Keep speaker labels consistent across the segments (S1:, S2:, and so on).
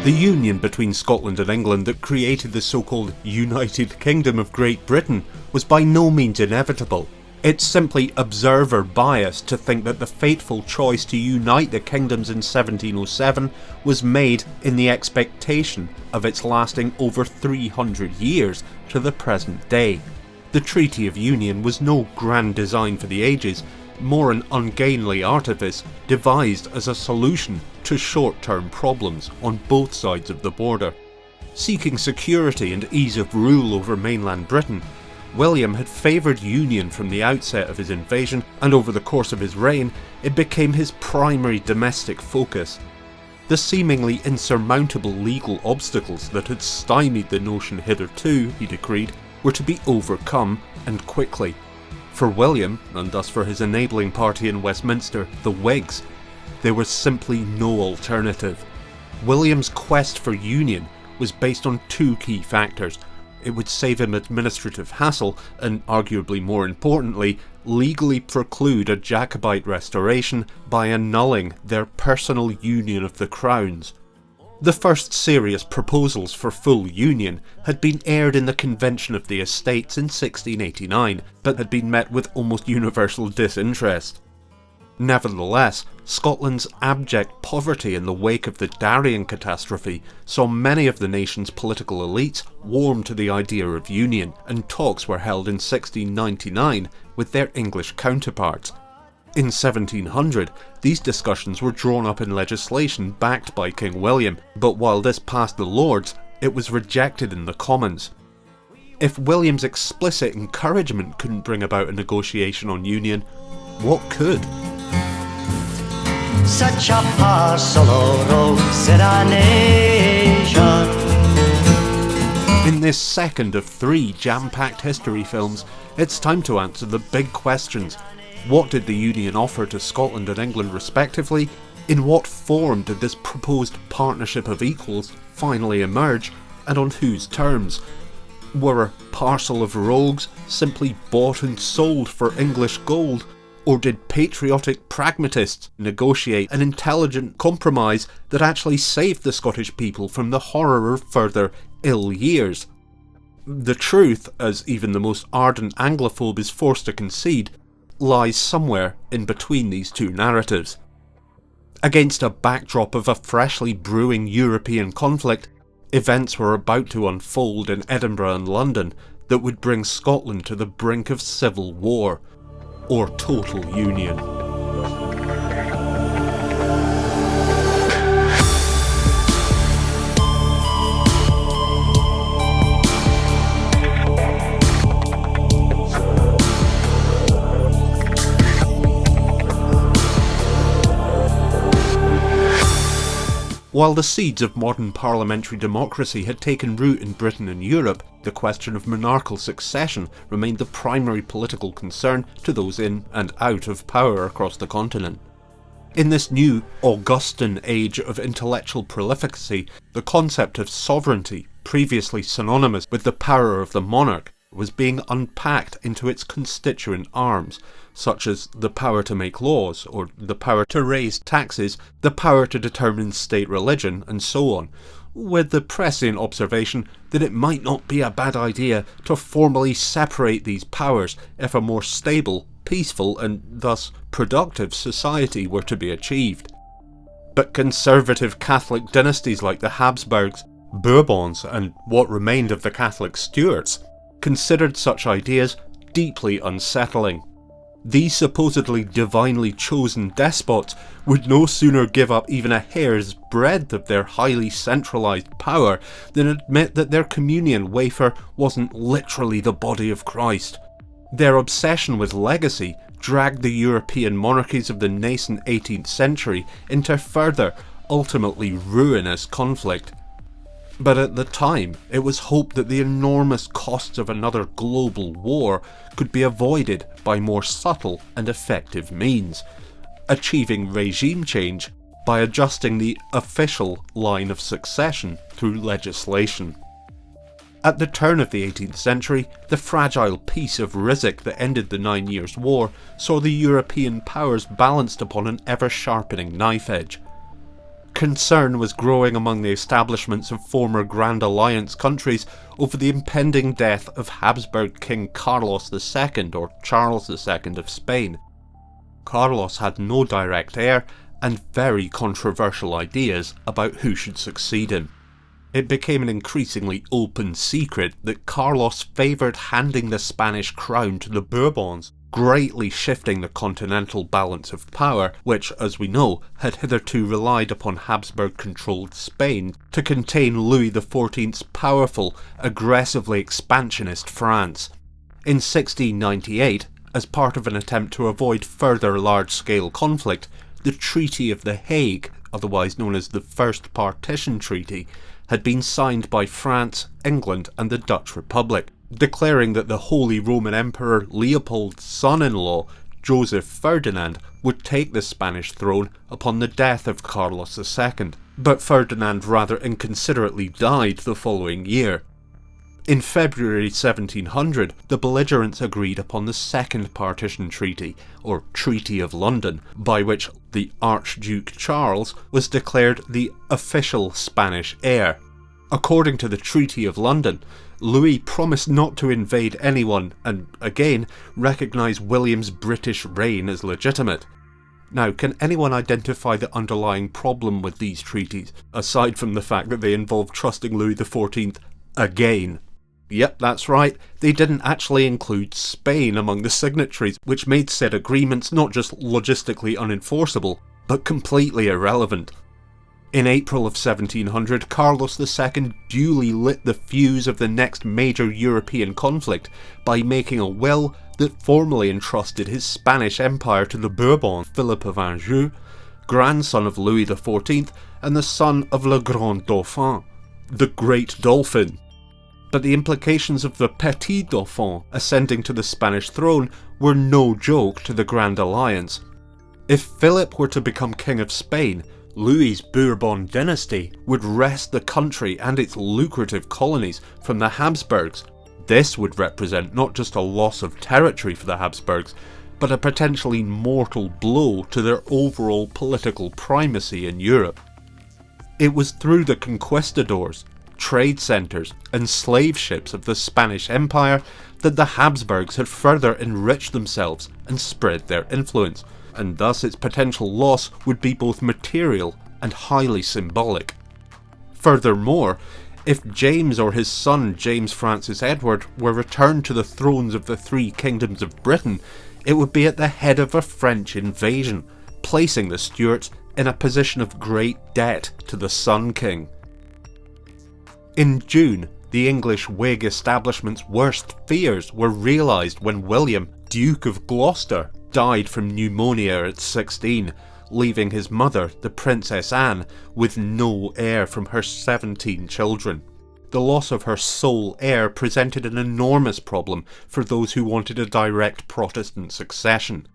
S1: The union between Scotland and England that created the so-called United Kingdom of Great Britain was by no means inevitable. It's simply observer bias to think that the fateful choice to unite the kingdoms in 1707 was made in the expectation of its lasting over 300 years to the present day. The Treaty of Union was no grand design for the ages, more an ungainly artifice devised as a solution to short-term problems on both sides of the border. Seeking security and ease of rule over mainland Britain, William had favoured union from the outset of his invasion, and over the course of his reign it became his primary domestic focus. The seemingly insurmountable legal obstacles that had stymied the notion hitherto, he decreed, were to be overcome, and quickly. For William, and thus for his enabling party in Westminster, the Whigs, there was simply no alternative. William's quest for union was based on two key factors. It would save him administrative hassle and, arguably more importantly, legally preclude a Jacobite restoration by annulling their personal union of the crowns. The first serious proposals for full union had been aired in the Convention of the Estates in 1689, but had been met with almost universal disinterest. Nevertheless, Scotland's abject poverty in the wake of the Darien catastrophe saw many of the nation's political elites warm to the idea of union, and talks were held in 1699 with their English counterparts. In 1700, these discussions were drawn up in legislation backed by King William, but while this passed the Lords, it was rejected in the Commons. If William's explicit encouragement couldn't bring about a negotiation on union, what could?
S2: Such a parcel of rogues in our nation.
S1: In this second of 3 jam-packed history films, it's time to answer the big questions. What did the Union offer to Scotland and England respectively? In what form did this proposed partnership of equals finally emerge, and on whose terms? Were a parcel of rogues simply bought and sold for English gold? Or did patriotic pragmatists negotiate an intelligent compromise that actually saved the Scottish people from the horror of further ill years? The truth, as even the most ardent Anglophobe is forced to concede, lies somewhere in between these two narratives. Against a backdrop of a freshly brewing European conflict, events were about to unfold in Edinburgh and London that would bring Scotland to the brink of civil war, or total union. While the seeds of modern parliamentary democracy had taken root in Britain and Europe, the question of monarchical succession remained the primary political concern to those in and out of power across the continent. In this new Augustan age of intellectual prolificacy, the concept of sovereignty, previously synonymous with the power of the monarch, was being unpacked into its constituent arms, such as the power to make laws, or the power to raise taxes, the power to determine state religion, and so on, with the prescient observation that it might not be a bad idea to formally separate these powers if a more stable, peaceful, and thus productive society were to be achieved. But conservative Catholic dynasties like the Habsburgs, Bourbons, and what remained of the Catholic Stuarts considered such ideas deeply unsettling. These supposedly divinely chosen despots would no sooner give up even a hair's breadth of their highly centralised power than admit that their communion wafer wasn't literally the body of Christ. Their obsession with legacy dragged the European monarchies of the nascent 18th century into further, ultimately ruinous conflict. But at the time, it was hoped that the enormous costs of another global war could be avoided by more subtle and effective means, achieving regime change by adjusting the official line of succession through legislation. At the turn of the 18th century, the fragile peace of Rizzic that ended the 9 Years' War saw the European powers balanced upon an ever-sharpening knife edge. Concern was growing among the establishments of former Grand Alliance countries over the impending death of Habsburg King Carlos II, or Charles II of Spain. Carlos had no direct heir and very controversial ideas about who should succeed him. It became an increasingly open secret that Carlos favoured handing the Spanish crown to the Bourbons, greatly shifting the continental balance of power, which, as we know, had hitherto relied upon Habsburg-controlled Spain to contain Louis XIV's powerful, aggressively expansionist France. In 1698, as part of an attempt to avoid further large-scale conflict, the Treaty of The Hague, otherwise known as the First Partition Treaty, had been signed by France, England and the Dutch Republic, declaring that the Holy Roman Emperor Leopold's son-in-law, Joseph Ferdinand, would take the Spanish throne upon the death of Carlos II, but Ferdinand rather inconsiderately died the following year. In February 1700, the belligerents agreed upon the Second Partition Treaty, or Treaty of London, by which the Archduke Charles was declared the official Spanish heir. According to the Treaty of London, Louis promised not to invade anyone and, again, recognise William's British reign as legitimate. Now, can anyone identify the underlying problem with these treaties, aside from the fact that they involve trusting Louis XIV again? Yep, that's right, they didn't actually include Spain among the signatories, which made said agreements not just logistically unenforceable, but completely irrelevant. In April of 1700, Carlos II duly lit the fuse of the next major European conflict by making a will that formally entrusted his Spanish empire to the Bourbons, Philip of Anjou, grandson of Louis XIV and the son of Le Grand Dauphin, the Great Dolphin. But the implications of the Petit Dauphin ascending to the Spanish throne were no joke to the Grand Alliance. If Philip were to become King of Spain, Louis's Bourbon dynasty would wrest the country and its lucrative colonies from the Habsburgs. This would represent not just a loss of territory for the Habsburgs, but a potentially mortal blow to their overall political primacy in Europe. It was through the conquistadors, trade centres and slave ships of the Spanish Empire that the Habsburgs had further enriched themselves and spread their influence, and thus its potential loss would be both material and highly symbolic. Furthermore, if James or his son James Francis Edward were returned to the thrones of the three kingdoms of Britain, it would be at the head of a French invasion, placing the Stuarts in a position of great debt to the Sun King. In June, the English Whig establishment's worst fears were realised when William, Duke of Gloucester, died from pneumonia at 16, leaving his mother, the Princess Anne, with no heir from her 17 children. The loss of her sole heir presented an enormous problem for those who wanted a direct Protestant succession.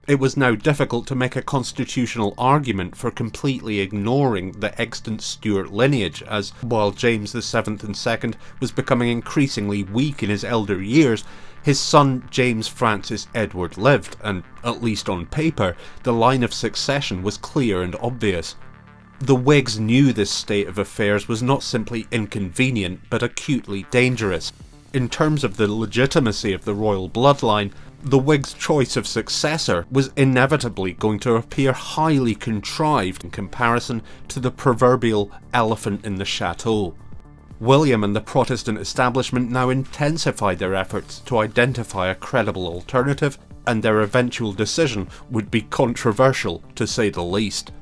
S1: It was now difficult to make a constitutional argument for completely ignoring the extant Stuart lineage, as, while James VII and II was becoming increasingly weak in his elder years, his son James Francis Edward lived, and, at least on paper, the line of succession was clear and obvious. The Whigs knew this state of affairs was not simply inconvenient, but acutely dangerous. In terms of the legitimacy of the royal bloodline, the Whigs' choice of successor was inevitably going to appear highly contrived in comparison to the proverbial elephant in the chateau. William and the Protestant establishment now intensified their efforts to identify a credible alternative, and their eventual decision would be controversial, to say the least.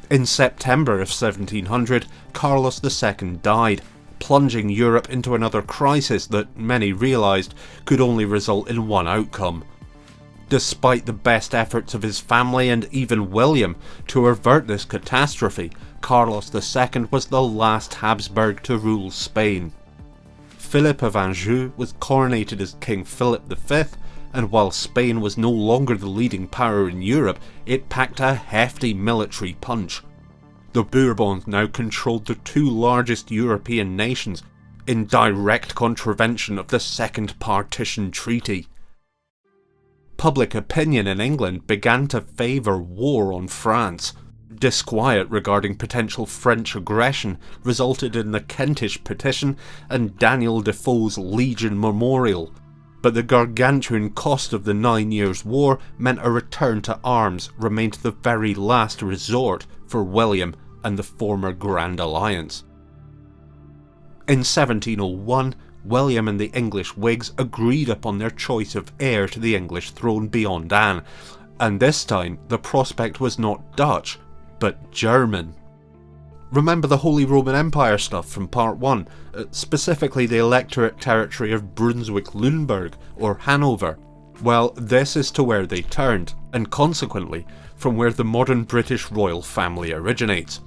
S1: In September of 1700, Carlos II died, plunging Europe into another crisis that many realised could only result in one outcome. Despite the best efforts of his family and even William to avert this catastrophe, Carlos II was the last Habsburg to rule Spain. Philip of Anjou was coronated as King Philip V, and while Spain was no longer the leading power in Europe, it packed a hefty military punch. The Bourbons now controlled the two largest European nations, in direct contravention of the Second Partition Treaty. Public opinion in England began to favour war on France. disquiet regarding potential French aggression resulted in the Kentish Petition and Daniel Defoe's Legion Memorial, but the gargantuan cost of the 9 Years' War meant a return to arms remained the very last resort for William and the former Grand Alliance. In 1701, William and the English Whigs agreed upon their choice of heir to the English throne beyond Anne, and this time the prospect was not Dutch, but German. Remember the Holy Roman Empire stuff from part 1, specifically the electorate territory of Brunswick-Lüneburg or Hanover? Well, this is to where they turned, and consequently from where the modern British royal family originates.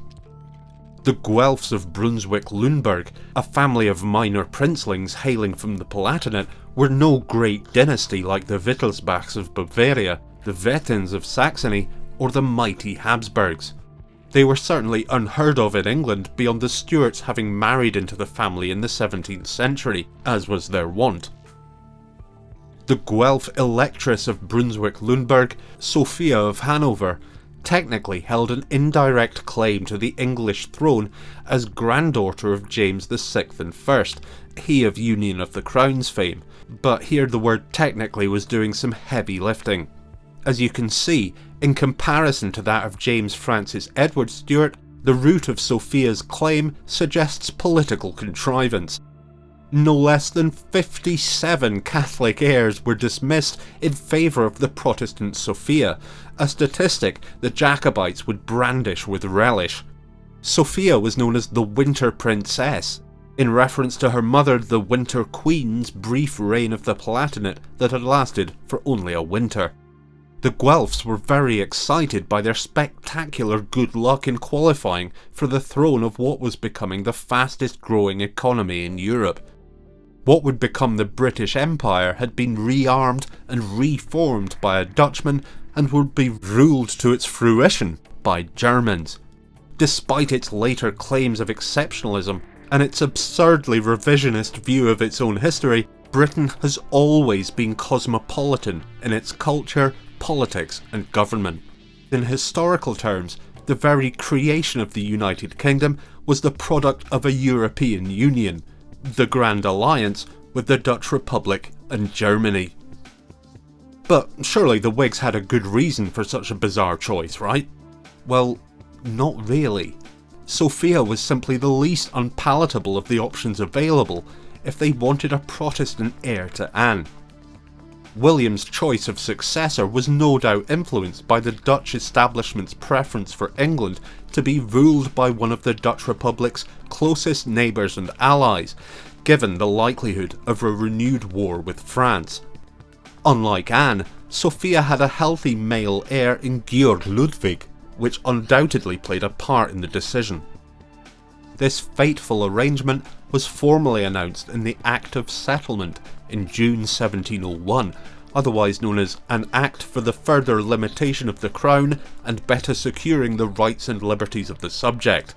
S1: The Guelphs of Brunswick-Lüneburg, a family of minor princelings hailing from the Palatinate, were no great dynasty like the Wittelsbachs of Bavaria, the Wettins of Saxony, or the mighty Habsburgs. They were certainly unheard of in England beyond the Stuarts having married into the family in the 17th century, as was their wont. The Guelph Electress of Brunswick-Lüneburg, Sophia of Hanover, technically held an indirect claim to the English throne as granddaughter of James VI and I, he of Union of the Crowns fame, but here the word technically was doing some heavy lifting. As you can see, in comparison to that of James Francis Edward Stuart, the root of Sophia's claim suggests political contrivance. No less than 57 Catholic heirs were dismissed in favour of the Protestant Sophia, a statistic the Jacobites would brandish with relish. Sophia was known as the Winter Princess, in reference to her mother the Winter Queen's brief reign of the Palatinate that had lasted for only a winter. The Guelphs were very excited by their spectacular good luck in qualifying for the throne of what was becoming the fastest growing economy in Europe. What would become the British Empire had been rearmed and reformed by a Dutchman and would be ruled to its fruition by Germans. Despite its later claims of exceptionalism and its absurdly revisionist view of its own history, Britain has always been cosmopolitan in its culture, politics and government. In historical terms, the very creation of the United Kingdom was the product of a European Union, the Grand Alliance with the Dutch Republic and Germany. But surely the Whigs had a good reason for such a bizarre choice, right? Well, not really. Sophia was simply the least unpalatable of the options available if they wanted a Protestant heir to Anne. William's choice of successor was no doubt influenced by the Dutch establishment's preference for England to be ruled by one of the Dutch Republic's closest neighbours and allies, given the likelihood of a renewed war with France. Unlike Anne, Sophia had a healthy male heir in Georg Ludwig, which undoubtedly played a part in the decision. This fateful arrangement was formally announced in the Act of Settlement in June 1701, otherwise known as an Act for the Further Limitation of the Crown and Better Securing the Rights and Liberties of the Subject.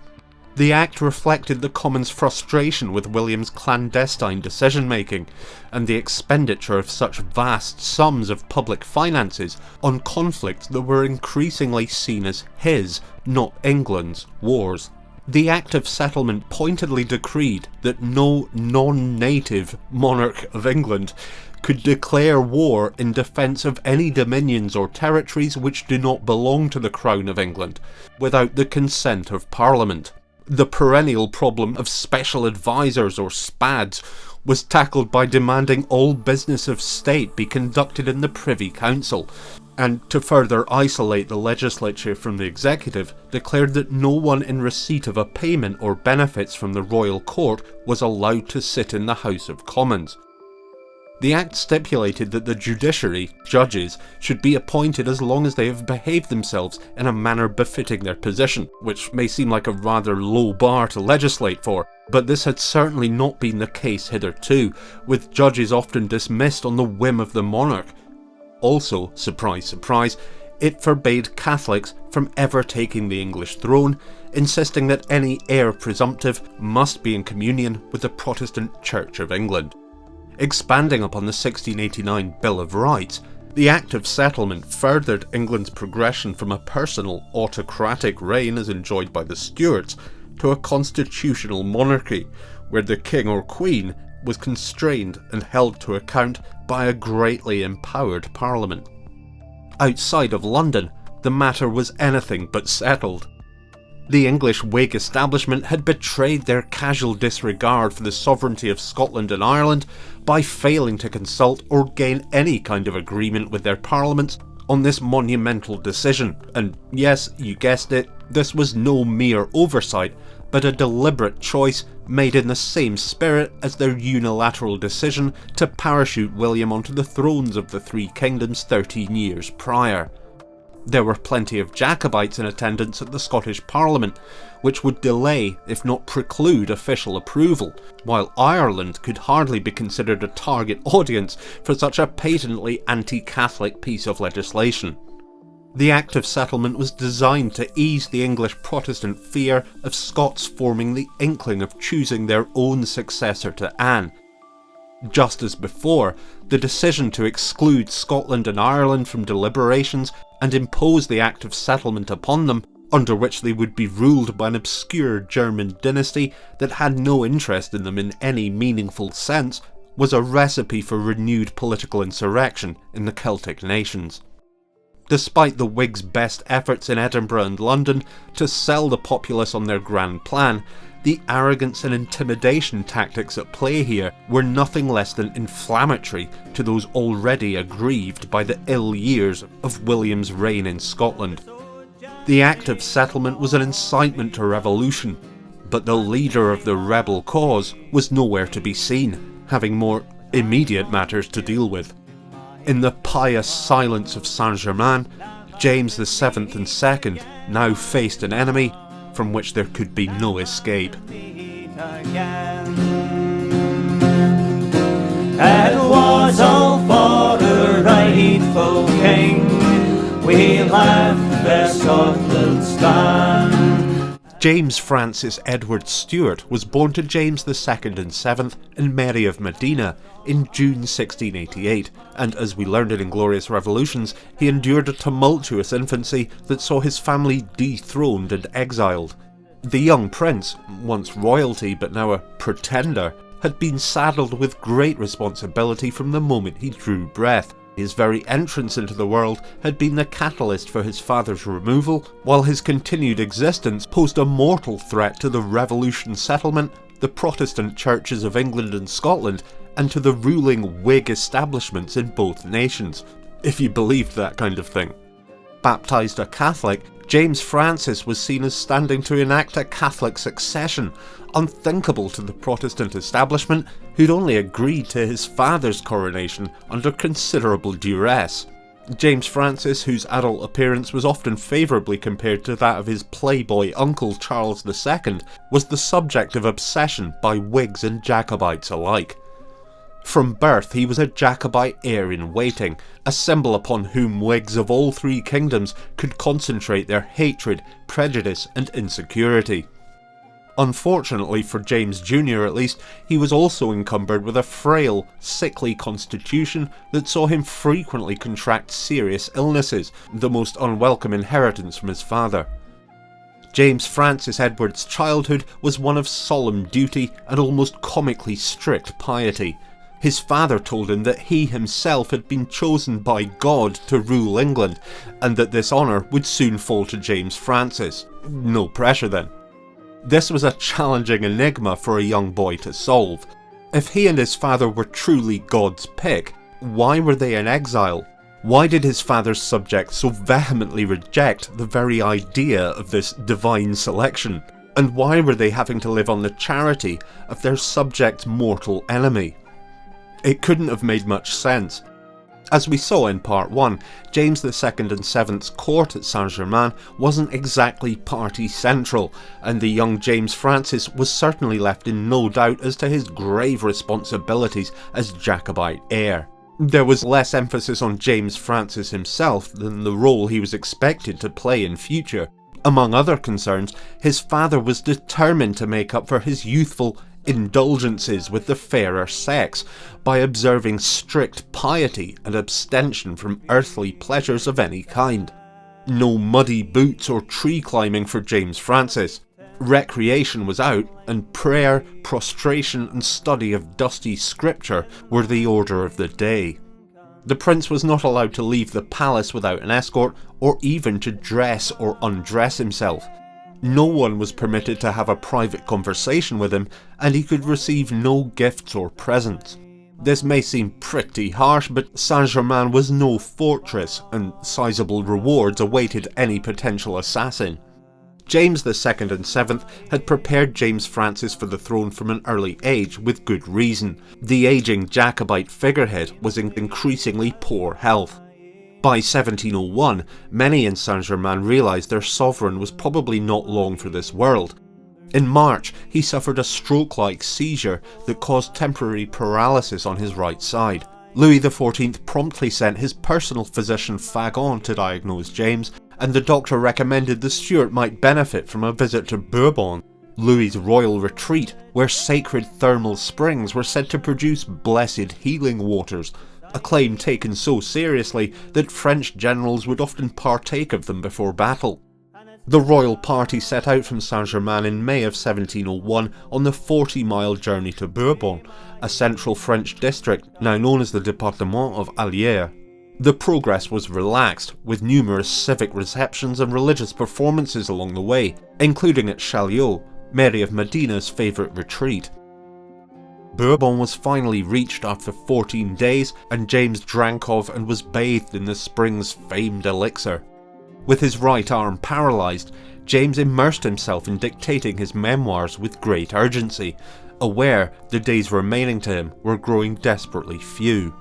S1: The Act reflected the Commons' frustration with William's clandestine decision-making and the expenditure of such vast sums of public finances on conflicts that were increasingly seen as his, not England's, wars. The Act of Settlement pointedly decreed that no non-native monarch of England could declare war in defence of any dominions or territories which do not belong to the Crown of England, without the consent of Parliament. The perennial problem of special advisers or SPADs was tackled by demanding all business of state be conducted in the Privy Council, and to further isolate the legislature from the executive, declared that no one in receipt of a payment or benefits from the royal court was allowed to sit in the House of Commons. The Act stipulated that the judiciary, judges, should be appointed as long as they have behaved themselves in a manner befitting their position, which may seem like a rather low bar to legislate for, but this had certainly not been the case hitherto, with judges often dismissed on the whim of the monarch. Also, surprise surprise, it forbade Catholics from ever taking the English throne, insisting that any heir presumptive must be in communion with the Protestant Church of England. Expanding upon the 1689 Bill of Rights, The Act of Settlement furthered England's progression from a personal, autocratic reign as enjoyed by the Stuarts to a constitutional monarchy, where the king or queen was constrained and held to account by a greatly empowered parliament. Outside of London, the matter was anything but settled. The English Whig establishment had betrayed their casual disregard for the sovereignty of Scotland and Ireland by failing to consult or gain any kind of agreement with their parliaments on this monumental decision, and yes, you guessed it, this was no mere oversight, but a deliberate choice made in the same spirit as their unilateral decision to parachute William onto the thrones of the three kingdoms 13 years prior. There were plenty of Jacobites in attendance at the Scottish Parliament, which would delay, if not preclude, official approval, while Ireland could hardly be considered a target audience for such a patently anti-Catholic piece of legislation. The Act of Settlement was designed to ease the English Protestant fear of Scots forming the inkling of choosing their own successor to Anne. Just as before, the decision to exclude Scotland and Ireland from deliberations and impose the Act of Settlement upon them, under which they would be ruled by an obscure German dynasty that had no interest in them in any meaningful sense, was a recipe for renewed political insurrection in the Celtic nations. Despite the Whigs' best efforts in Edinburgh and London to sell the populace on their grand plan, the arrogance and intimidation tactics at play here were nothing less than inflammatory to those already aggrieved by the ill years of William's reign in Scotland. The Act of Settlement was an incitement to revolution, but the leader of the rebel cause was nowhere to be seen, having more immediate matters to deal with. In the pious silence of Saint-Germain, James VII and II now faced an enemy from which there could be no escape.
S2: It was all for a rightful king. We left where Scotland stand.
S1: James Francis Edward Stuart was born to James II and VII and Mary of Modena in June 1688, and as we learned in Inglorious Revolutions, he endured a tumultuous infancy that saw his family dethroned and exiled. The young prince, once royalty but now a pretender, had been saddled with great responsibility from the moment he drew breath. His very entrance into the world had been the catalyst for his father's removal, while his continued existence posed a mortal threat to the revolution settlement, the Protestant churches of England and Scotland, and to the ruling Whig establishments in both nations, if you believed that kind of thing. Baptised a Catholic, James Francis was seen as standing to enact a Catholic succession, unthinkable to the Protestant establishment, who'd only agreed to his father's coronation under considerable duress. James Francis, whose adult appearance was often favourably compared to that of his playboy uncle Charles II, was the subject of obsession by Whigs and Jacobites alike. From birth he was a Jacobite heir-in-waiting, a symbol upon whom Whigs of all three kingdoms could concentrate their hatred, prejudice and insecurity. Unfortunately for James Jr. at least, he was also encumbered with a frail, sickly constitution that saw him frequently contract serious illnesses, the most unwelcome inheritance from his father. James Francis Edward's childhood was one of solemn duty and almost comically strict piety. His father told him that he himself had been chosen by God to rule England, and that this honour would soon fall to James Francis. No pressure then. This was a challenging enigma for a young boy to solve. If he and his father were truly God's pick, why were they in exile? Why did his father's subjects so vehemently reject the very idea of this divine selection? And why were they having to live on the charity of their subject's mortal enemy? It couldn't have made much sense. As we saw in part 1, James II and VII's court at Saint-Germain wasn't exactly party central, and the young James Francis was certainly left in no doubt as to his grave responsibilities as Jacobite heir. There was less emphasis on James Francis himself than the role he was expected to play in future. Among other concerns, his father was determined to make up for his youthful, indulgences with the fairer sex by observing strict piety and abstention from earthly pleasures of any kind. No muddy boots or tree climbing for James Francis. Recreation was out, and prayer, prostration and study of dusty scripture were the order of the day. The prince was not allowed to leave the palace without an escort, or even to dress or undress himself. No one was permitted to have a private conversation with him, and he could receive no gifts or presents. This may seem pretty harsh, but Saint-Germain was no fortress, and sizable rewards awaited any potential assassin. James II and VII had prepared James Francis for the throne from an early age with good reason. The ageing Jacobite figurehead was in increasingly poor health. By 1701, many in Saint-Germain realised their sovereign was probably not long for this world. In March, he suffered a stroke-like seizure that caused temporary paralysis on his right side. Louis XIV promptly sent his personal physician Fagon to diagnose James, and the doctor recommended the Stuart might benefit from a visit to Bourbon, Louis's royal retreat, where sacred thermal springs were said to produce blessed healing waters, a claim taken so seriously that French generals would often partake of them before battle. The royal party set out from Saint-Germain in May of 1701 on the 40-mile journey to Bourbon, a central French district now known as the Département of Allier. The progress was relaxed, with numerous civic receptions and religious performances along the way, including at Chaillot, Mary of Modène's favourite retreat. Bourbon was finally reached after 14 days, and James drank of and was bathed in the spring's famed elixir. With his right arm paralysed, James immersed himself in dictating his memoirs with great urgency, aware the days remaining to him were growing desperately few.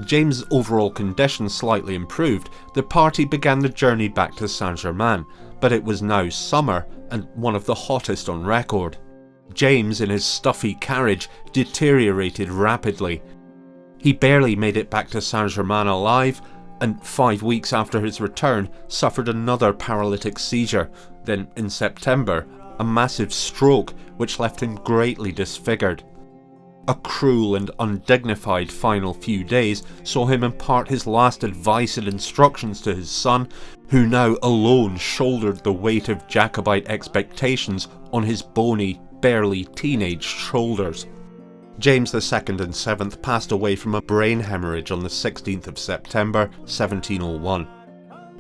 S1: James' overall condition slightly improved, the party began the journey back to Saint-Germain, but it was now summer and one of the hottest on record. James, in his stuffy carriage, deteriorated rapidly. He barely made it back to Saint-Germain alive, and 5 weeks after his return suffered another paralytic seizure, then in September, a massive stroke which left him greatly disfigured. A cruel and undignified final few days saw him impart his last advice and instructions to his son, who now alone shouldered the weight of Jacobite expectations on his bony, barely teenage shoulders. James II and VII passed away from a brain hemorrhage on the 16th of September 1701.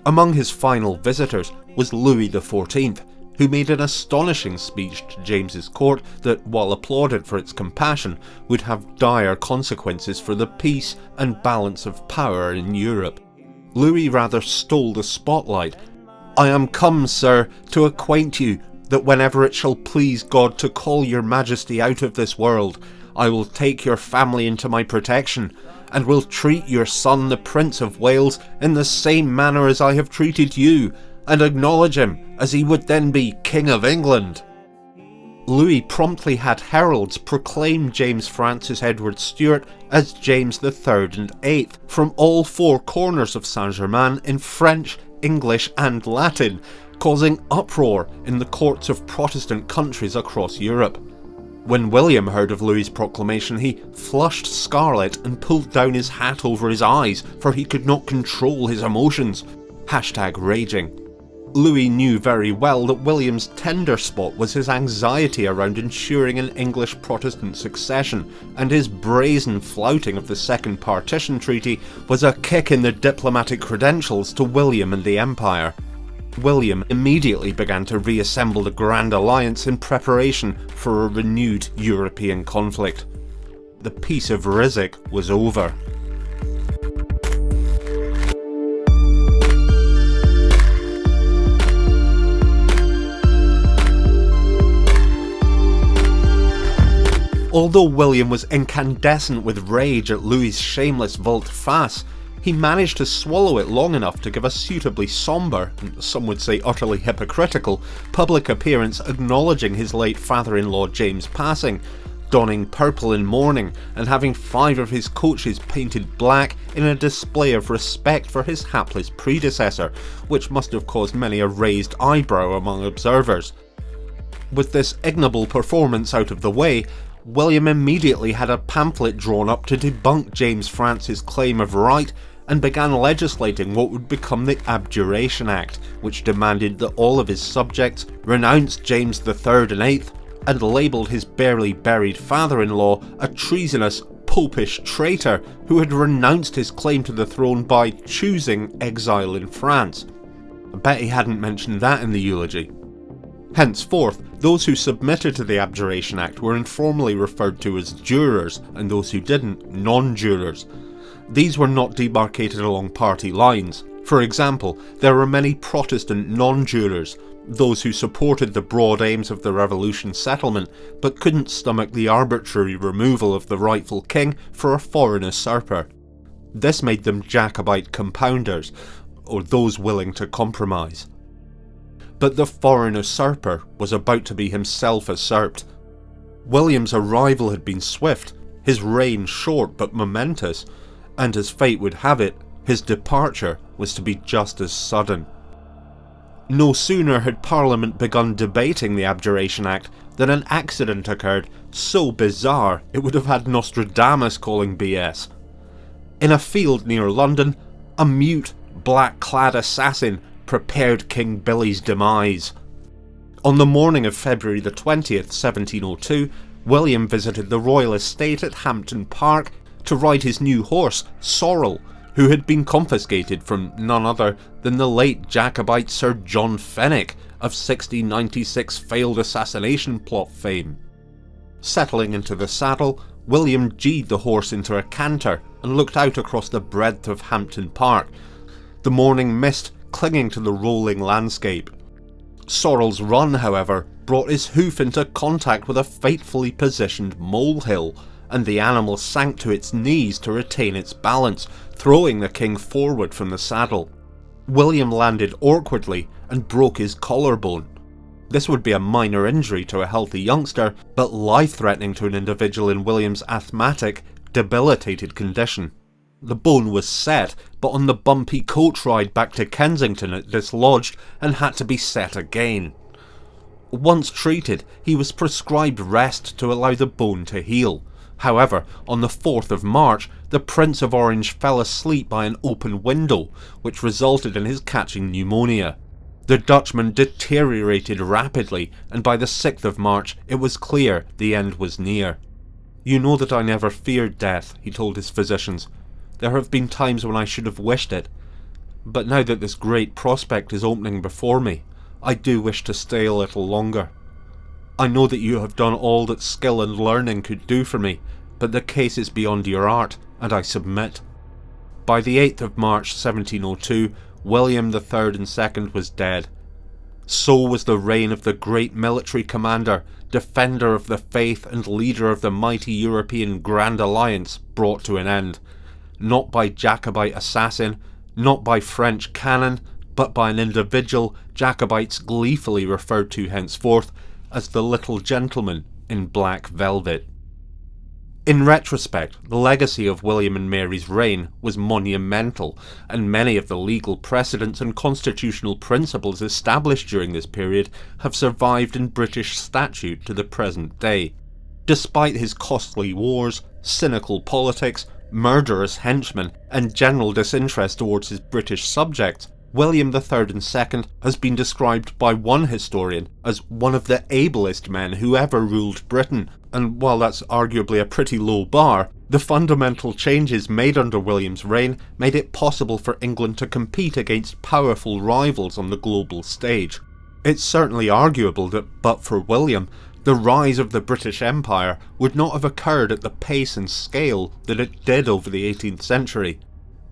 S1: Among his final visitors was Louis XIV, who made an astonishing speech to James's court that, while applauded for its compassion, would have dire consequences for the peace and balance of power in Europe. Louis rather stole the spotlight. "I am come, sir, to acquaint you that whenever it shall please God to call your majesty out of this world, I will take your family into my protection, and will treat your son the Prince of Wales in the same manner as I have treated you, and acknowledge him as he would then be King of England." Louis promptly had heralds proclaim James Francis Edward Stuart as James III and VIII from all four corners of Saint-Germain in French, English and Latin, causing uproar in the courts of Protestant countries across Europe. When William heard of Louis's proclamation, he flushed scarlet and pulled down his hat over his eyes, for he could not control his emotions. #raging. Louis knew very well that William's tender spot was his anxiety around ensuring an English Protestant succession, and his brazen flouting of the Second Partition Treaty was a kick in the diplomatic credentials to William and the Empire. William immediately began to reassemble the Grand Alliance in preparation for a renewed European conflict. The Peace of Ryswick was over. Although William was incandescent with rage at Louis's shameless volte-face, he managed to swallow it long enough to give a suitably sombre, and some would say utterly hypocritical, public appearance acknowledging his late father-in-law James' passing, donning purple in mourning and having 5 of his coaches painted black in a display of respect for his hapless predecessor, which must have caused many a raised eyebrow among observers. With this ignoble performance out of the way, William immediately had a pamphlet drawn up to debunk James France's claim of right and began legislating what would become the Abjuration Act, which demanded that all of his subjects renounce James III and VIII and labelled his barely buried father-in-law a treasonous popish traitor who had renounced his claim to the throne by choosing exile in France. I bet he hadn't mentioned that in the eulogy. Henceforth, those who submitted to the Abjuration Act were informally referred to as jurors, and those who didn't, non-jurors. These were not demarcated along party lines. For example, there were many Protestant non-jurors, those who supported the broad aims of the revolution settlement, but couldn't stomach the arbitrary removal of the rightful king for a foreign usurper. This made them Jacobite compounders, or those willing to compromise. But the foreign usurper was about to be himself usurped. William's arrival had been swift, his reign short but momentous, and as fate would have it, his departure was to be just as sudden. No sooner had Parliament begun debating the Abjuration Act than an accident occurred so bizarre it would have had Nostradamus calling BS. In a field near London, a mute, black-clad assassin prepared King Billy's demise. On the morning of February the 20th, 1702, William visited the royal estate at Hampton Park to ride his new horse, Sorrel, who had been confiscated from none other than the late Jacobite Sir John Fenwick of 1696 failed assassination plot fame. Settling into the saddle, William G'd the horse into a canter and looked out across the breadth of Hampton Park, the morning mist clinging to the rolling landscape. Sorrel's run, however, brought his hoof into contact with a fatefully positioned molehill, and the animal sank to its knees to retain its balance, throwing the king forward from the saddle. William landed awkwardly and broke his collarbone. This would be a minor injury to a healthy youngster, but life-threatening to an individual in William's asthmatic, debilitated condition. The bone was set, but on the bumpy coach ride back to Kensington it dislodged and had to be set again. Once treated, he was prescribed rest to allow the bone to heal. However, on the 4th of March, the Prince of Orange fell asleep by an open window, which resulted in his catching pneumonia. The Dutchman deteriorated rapidly, and by the 6th of March it was clear the end was near. "You know that I never feared death," he told his physicians. "There have been times when I should have wished it. But now that this great prospect is opening before me, I do wish to stay a little longer. I know that you have done all that skill and learning could do for me, but the case is beyond your art, and I submit." By the 8th of March 1702, William III and II was dead. So was the reign of the great military commander, defender of the faith and leader of the mighty European Grand Alliance, brought to an end. Not by Jacobite assassin, not by French cannon, but by an individual Jacobites gleefully referred to henceforth as the little gentleman in black velvet. In retrospect, the legacy of William and Mary's reign was monumental, and many of the legal precedents and constitutional principles established during this period have survived in British statute to the present day. Despite his costly wars, cynical politics, murderous henchmen, and general disinterest towards his British subjects, William III and II has been described by one historian as one of the ablest men who ever ruled Britain, and while that's arguably a pretty low bar, the fundamental changes made under William's reign made it possible for England to compete against powerful rivals on the global stage. It's certainly arguable that, but for William, the rise of the British Empire would not have occurred at the pace and scale that it did over the 18th century.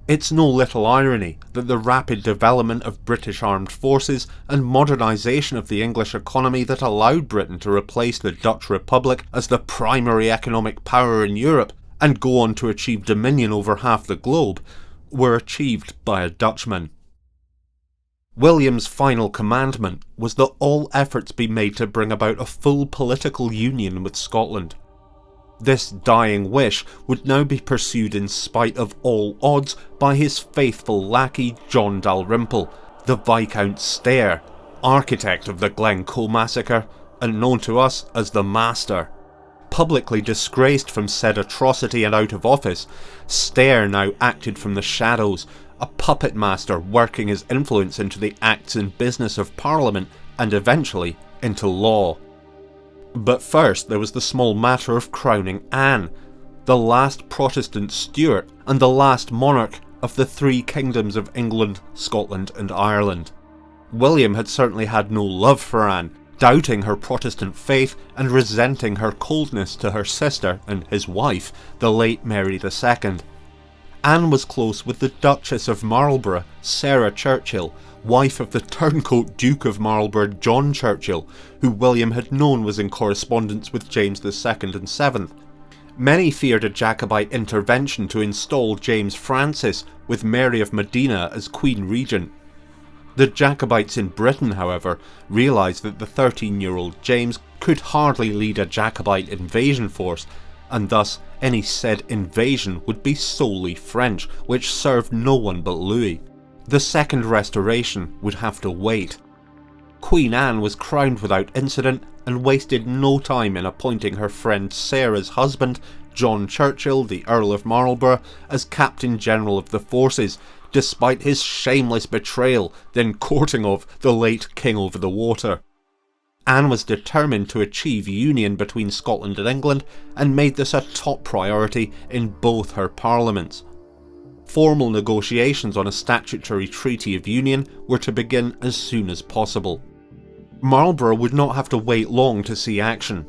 S1: It's no little irony that the rapid development of British armed forces and modernisation of the English economy that allowed Britain to replace the Dutch Republic as the primary economic power in Europe and go on to achieve dominion over half the globe were achieved by a Dutchman. William's final commandment was that all efforts be made to bring about a full political union with Scotland. This dying wish would now be pursued in spite of all odds by his faithful lackey John Dalrymple, the Viscount Stair, architect of the Glencoe massacre, and known to us as the Master. Publicly disgraced from said atrocity and out of office, Stair now acted from the shadows, a puppet master working his influence into the acts and business of Parliament and eventually into law. But first there was the small matter of crowning Anne, the last Protestant Stuart and the last monarch of the three kingdoms of England, Scotland and Ireland. William had certainly had no love for Anne, doubting her Protestant faith and resenting her coldness to her sister and his wife, the late Mary II. Anne was close with the Duchess of Marlborough, Sarah Churchill, wife of the turncoat Duke of Marlborough John Churchill, who William had known was in correspondence with James II and VII. Many feared a Jacobite intervention to install James Francis with Mary of Modena as Queen Regent. The Jacobites in Britain, however, realised that the 13-year-old James could hardly lead a Jacobite invasion force, and thus any said invasion would be solely French, which served no one but Louis. The Second Restoration would have to wait. Queen Anne was crowned without incident and wasted no time in appointing her friend Sarah's husband, John Churchill, the Earl of Marlborough, as Captain General of the forces, despite his shameless betrayal, then courting of the late King over the Water. Anne was determined to achieve union between Scotland and England and made this a top priority in both her parliaments. Formal negotiations on a statutory treaty of union were to begin as soon as possible. Marlborough would not have to wait long to see action.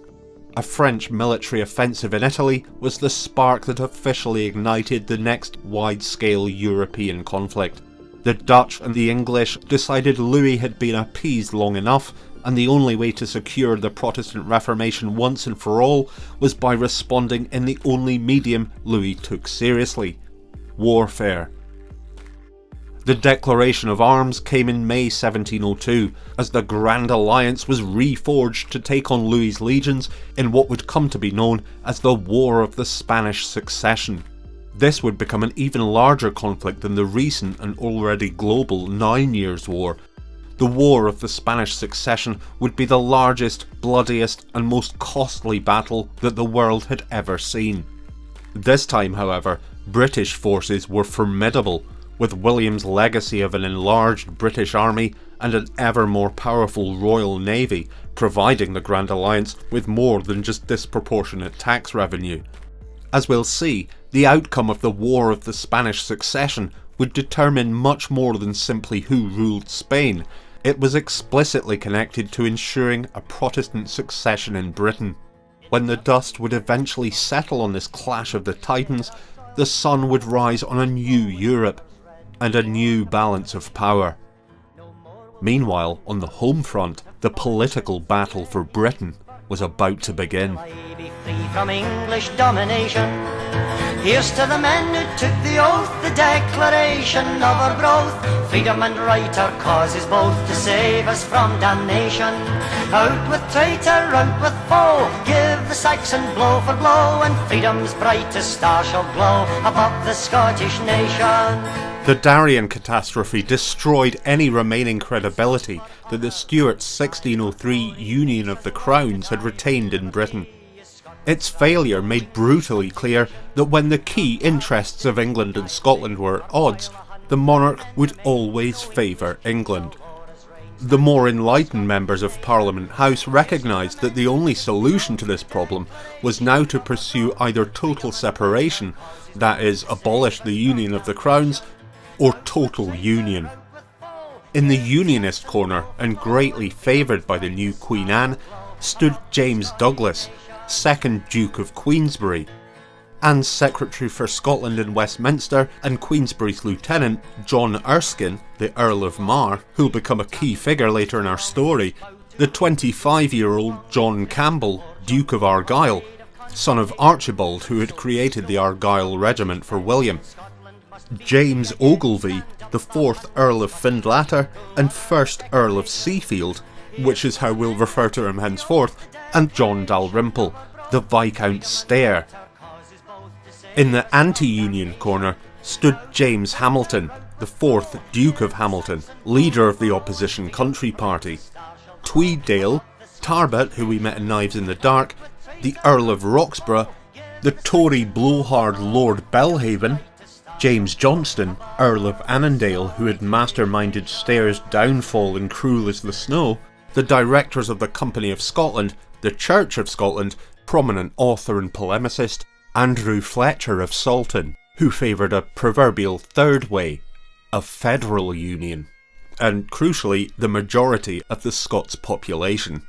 S1: A French military offensive in Italy was the spark that officially ignited the next wide-scale European conflict. The Dutch and the English decided Louis had been appeased long enough, and the only way to secure the Protestant Reformation once and for all was by responding in the only medium Louis took seriously: warfare. The Declaration of Arms came in May 1702, as the Grand Alliance was reforged to take on Louis's legions in what would come to be known as the War of the Spanish Succession. This would become an even larger conflict than the recent and already global 9 Years' War. The War of the Spanish Succession would be the largest, bloodiest and most costly battle that the world had ever seen. This time, however, British forces were formidable, with William's legacy of an enlarged British army and an ever more powerful Royal Navy providing the Grand Alliance with more than just disproportionate tax revenue. As we'll see, the outcome of the War of the Spanish Succession would determine much more than simply who ruled Spain. It was explicitly connected to ensuring a Protestant succession in Britain. When the dust would eventually settle on this clash of the titans, the sun would rise on a new Europe and a new balance of power. Meanwhile, on the home front, the political battle for Britain was about to begin.
S2: Be free from English domination. Here's to the men who took the oath, the declaration of our growth. Freedom and right, our cause is both to save us from damnation. Out with traitor, out with foe, give the Saxon blow for blow, and freedom's brightest star shall glow above the Scottish nation.
S1: The Darien catastrophe destroyed any remaining credibility that the Stuarts' 1603 Union of the Crowns had retained in Britain. Its failure made brutally clear that when the key interests of England and Scotland were at odds, the monarch would always favour England. The more enlightened members of Parliament House recognised that the only solution to this problem was now to pursue either total separation, that is, abolish the Union of the Crowns, or total union. In the Unionist corner, and greatly favoured by the new Queen Anne, stood James Douglas, 2nd Duke of Queensberry. Anne's Secretary for Scotland in Westminster and Queensberry's Lieutenant, John Erskine, the Earl of Mar, who'll become a key figure later in our story, the 25-year-old John Campbell, Duke of Argyll, son of Archibald who had created the Argyll Regiment for William, James Ogilvy, the 4th Earl of Findlater and 1st Earl of Seafield, which is how we'll refer to him henceforth, and John Dalrymple, the Viscount Stair. In the anti-union corner stood James Hamilton, the 4th Duke of Hamilton, leader of the opposition Country Party. Tweeddale, Tarbert, who we met in Knives in the Dark, the Earl of Roxburgh, the Tory blowhard Lord Belhaven, James Johnston, Earl of Annandale, who had masterminded Stair's downfall in Cruel as the Snow, the directors of the Company of Scotland, the Church of Scotland, prominent author and polemicist, Andrew Fletcher of Salton, who favoured a proverbial third way, a federal union, and crucially the majority of the Scots population.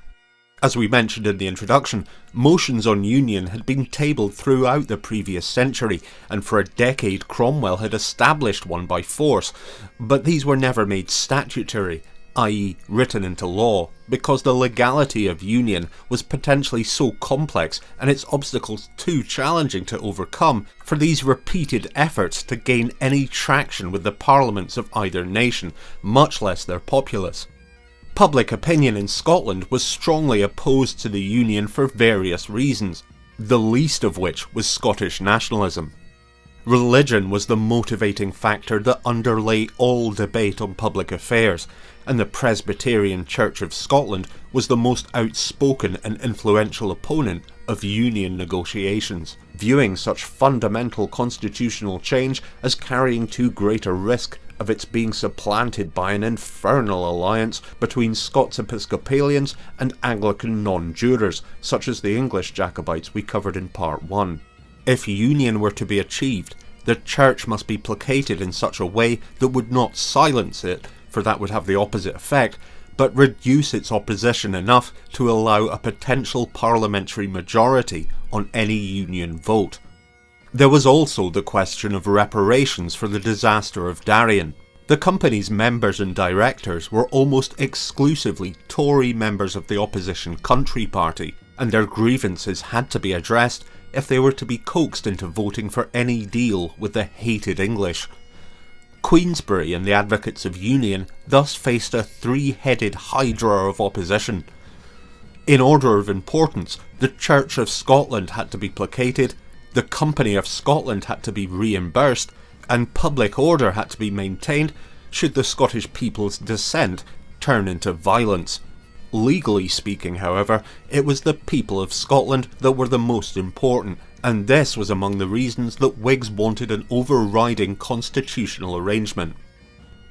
S1: As we mentioned in the introduction, motions on union had been tabled throughout the previous century, and for a decade Cromwell had established one by force, but these were never made statutory, i.e. written into law, because the legality of union was potentially so complex and its obstacles too challenging to overcome for these repeated efforts to gain any traction with the parliaments of either nation, much less their populace. Public opinion in Scotland was strongly opposed to the union for various reasons, the least of which was Scottish nationalism. Religion was the motivating factor that underlay all debate on public affairs, and the Presbyterian Church of Scotland was the most outspoken and influential opponent of union negotiations, viewing such fundamental constitutional change as carrying too great a risk of its being supplanted by an infernal alliance between Scots Episcopalians and Anglican non-jurors, such as the English Jacobites we covered in Part 1. If union were to be achieved, the Church must be placated in such a way that would not silence it, for that would have the opposite effect, but reduce its opposition enough to allow a potential parliamentary majority on any union vote. There was also the question of reparations for the disaster of Darien. The company's members and directors were almost exclusively Tory members of the opposition Country Party, and their grievances had to be addressed if they were to be coaxed into voting for any deal with the hated English. Queensberry and the advocates of union thus faced a three-headed hydra of opposition. In order of importance, the Church of Scotland had to be placated, the Company of Scotland had to be reimbursed, and public order had to be maintained should the Scottish people's dissent turn into violence. Legally speaking, however, it was the people of Scotland that were the most important, and this was among the reasons that Whigs wanted an overriding constitutional arrangement.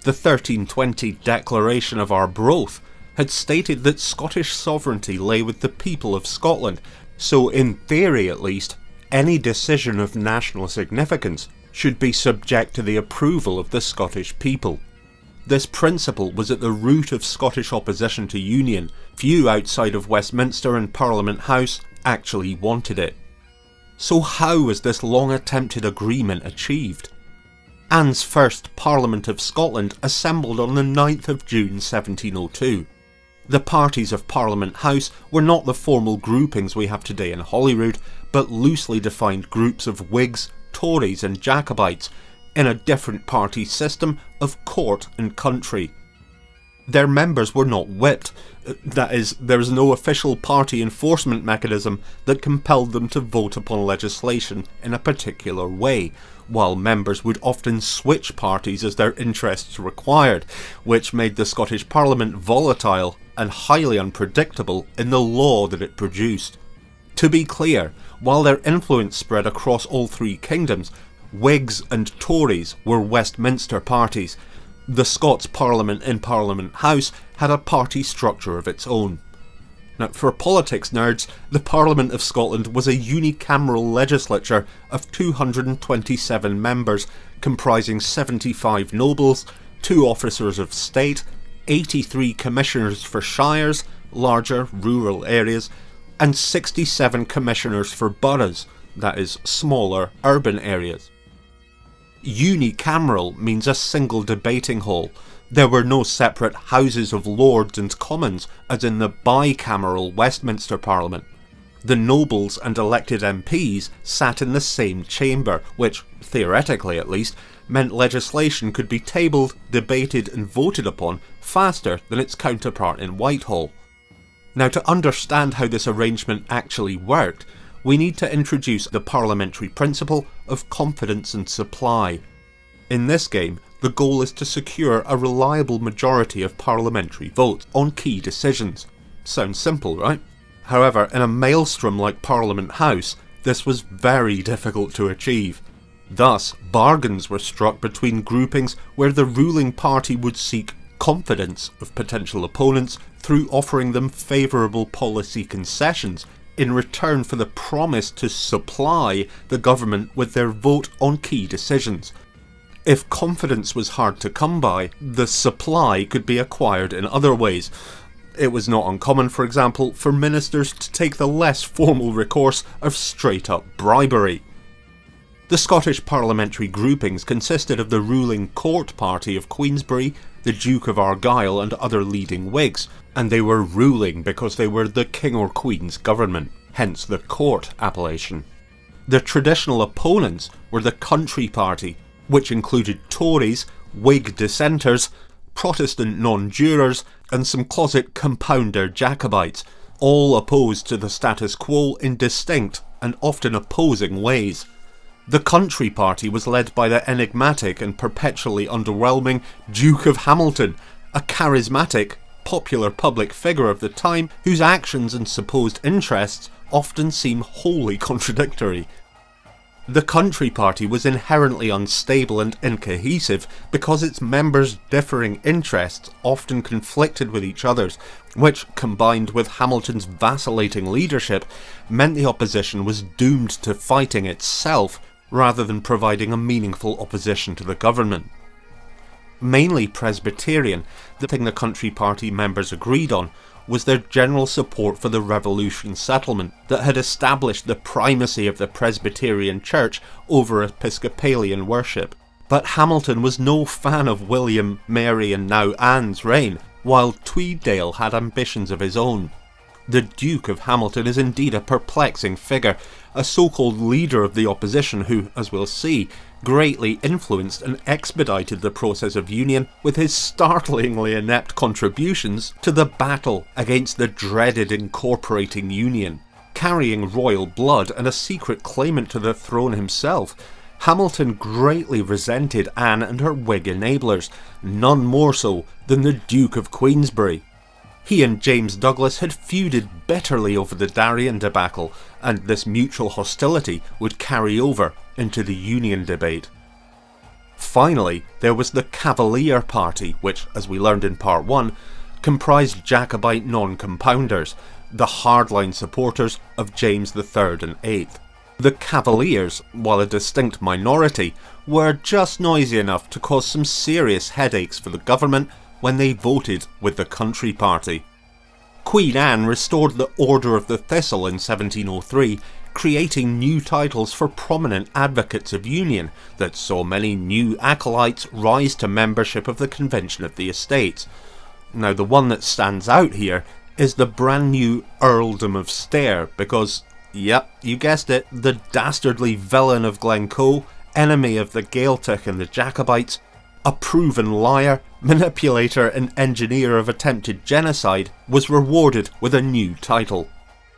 S1: The 1320 Declaration of Arbroath had stated that Scottish sovereignty lay with the people of Scotland, so in theory at least, any decision of national significance should be subject to the approval of the Scottish people. This principle was at the root of Scottish opposition to union. Few outside of Westminster and Parliament House actually wanted it. So how was this long-attempted agreement achieved? Anne's first Parliament of Scotland assembled on the 9th of June 1702. The parties of Parliament House were not the formal groupings we have today in Holyrood, but loosely defined groups of Whigs, Tories and Jacobites, in a different party system of court and country. Their members were not whipped, that is, there was no official party enforcement mechanism that compelled them to vote upon legislation in a particular way, while members would often switch parties as their interests required, which made the Scottish Parliament volatile and highly unpredictable in the law that it produced. To be clear, while their influence spread across all three kingdoms, Whigs and Tories were Westminster parties. The Scots Parliament in Parliament House had a party structure of its own. Now, for politics nerds, the Parliament of Scotland was a unicameral legislature of 227 members, comprising 75 nobles, 2 officers of state, 83 commissioners for shires, larger rural areas, and 67 commissioners for boroughs, that is, smaller urban areas. Unicameral means a single debating hall. There were no separate Houses of Lords and Commons as in the bicameral Westminster Parliament. The nobles and elected MPs sat in the same chamber, which, theoretically at least, meant legislation could be tabled, debated and voted upon faster than its counterpart in Whitehall. Now, to understand how this arrangement actually worked, we need to introduce the parliamentary principle of confidence and supply. In this game, the goal is to secure a reliable majority of parliamentary votes on key decisions. Sounds simple, right? However, in a maelstrom like Parliament House, this was very difficult to achieve. Thus, bargains were struck between groupings where the ruling party would seek confidence of potential opponents through offering them favourable policy concessions in return for the promise to supply the government with their vote on key decisions. If confidence was hard to come by, the supply could be acquired in other ways. It was not uncommon, for example, for ministers to take the less formal recourse of straight-up bribery. The Scottish parliamentary groupings consisted of the ruling court party of Queensberry, the Duke of Argyll and other leading Whigs, and they were ruling because they were the King or Queen's government, hence the court appellation. The traditional opponents were the country party, which included Tories, Whig dissenters, Protestant non-jurors and some closet compounder Jacobites, all opposed to the status quo in distinct and often opposing ways. The country party was led by the enigmatic and perpetually underwhelming Duke of Hamilton, a charismatic, popular public figure of the time whose actions and supposed interests often seem wholly contradictory. The country party was inherently unstable and incohesive because its members' differing interests often conflicted with each other's, which, combined with Hamilton's vacillating leadership, meant the opposition was doomed to fighting itself rather than providing a meaningful opposition to the government. Mainly Presbyterian, the thing the country party members agreed on was their general support for the Revolution settlement that had established the primacy of the Presbyterian Church over Episcopalian worship. But Hamilton was no fan of William, Mary and now Anne's reign, while Tweeddale had ambitions of his own. The Duke of Hamilton is indeed a perplexing figure, a so-called leader of the opposition who, as we'll see, greatly influenced and expedited the process of union with his startlingly inept contributions to the battle against the dreaded incorporating union. Carrying royal blood and a secret claimant to the throne himself, Hamilton greatly resented Anne and her Whig enablers, none more so than the Duke of Queensberry. He and James Douglas had feuded bitterly over the Darien debacle, and this mutual hostility would carry over into the Union debate. Finally, there was the Cavalier Party, which, as we learned in Part 1, comprised Jacobite non-compounders, the hardline supporters of James III and VIII. The Cavaliers, while a distinct minority, were just noisy enough to cause some serious headaches for the government when they voted with the country party. Queen Anne restored the Order of the Thistle in 1703, creating new titles for prominent advocates of union that saw many new acolytes rise to membership of the Convention of the Estates. Now the one that stands out here is the brand new Earldom of Stair because, yep, you guessed it, the dastardly villain of Glencoe, enemy of the Gaeltacht and the Jacobites, a proven liar, manipulator and engineer of attempted genocide, was rewarded with a new title.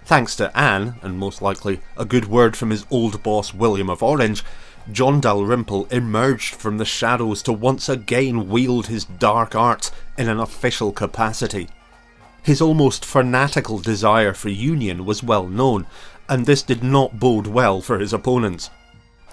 S1: Thanks to Anne, and most likely a good word from his old boss William of Orange, John Dalrymple emerged from the shadows to once again wield his dark arts in an official capacity. His almost fanatical desire for union was well known, and this did not bode well for his opponents.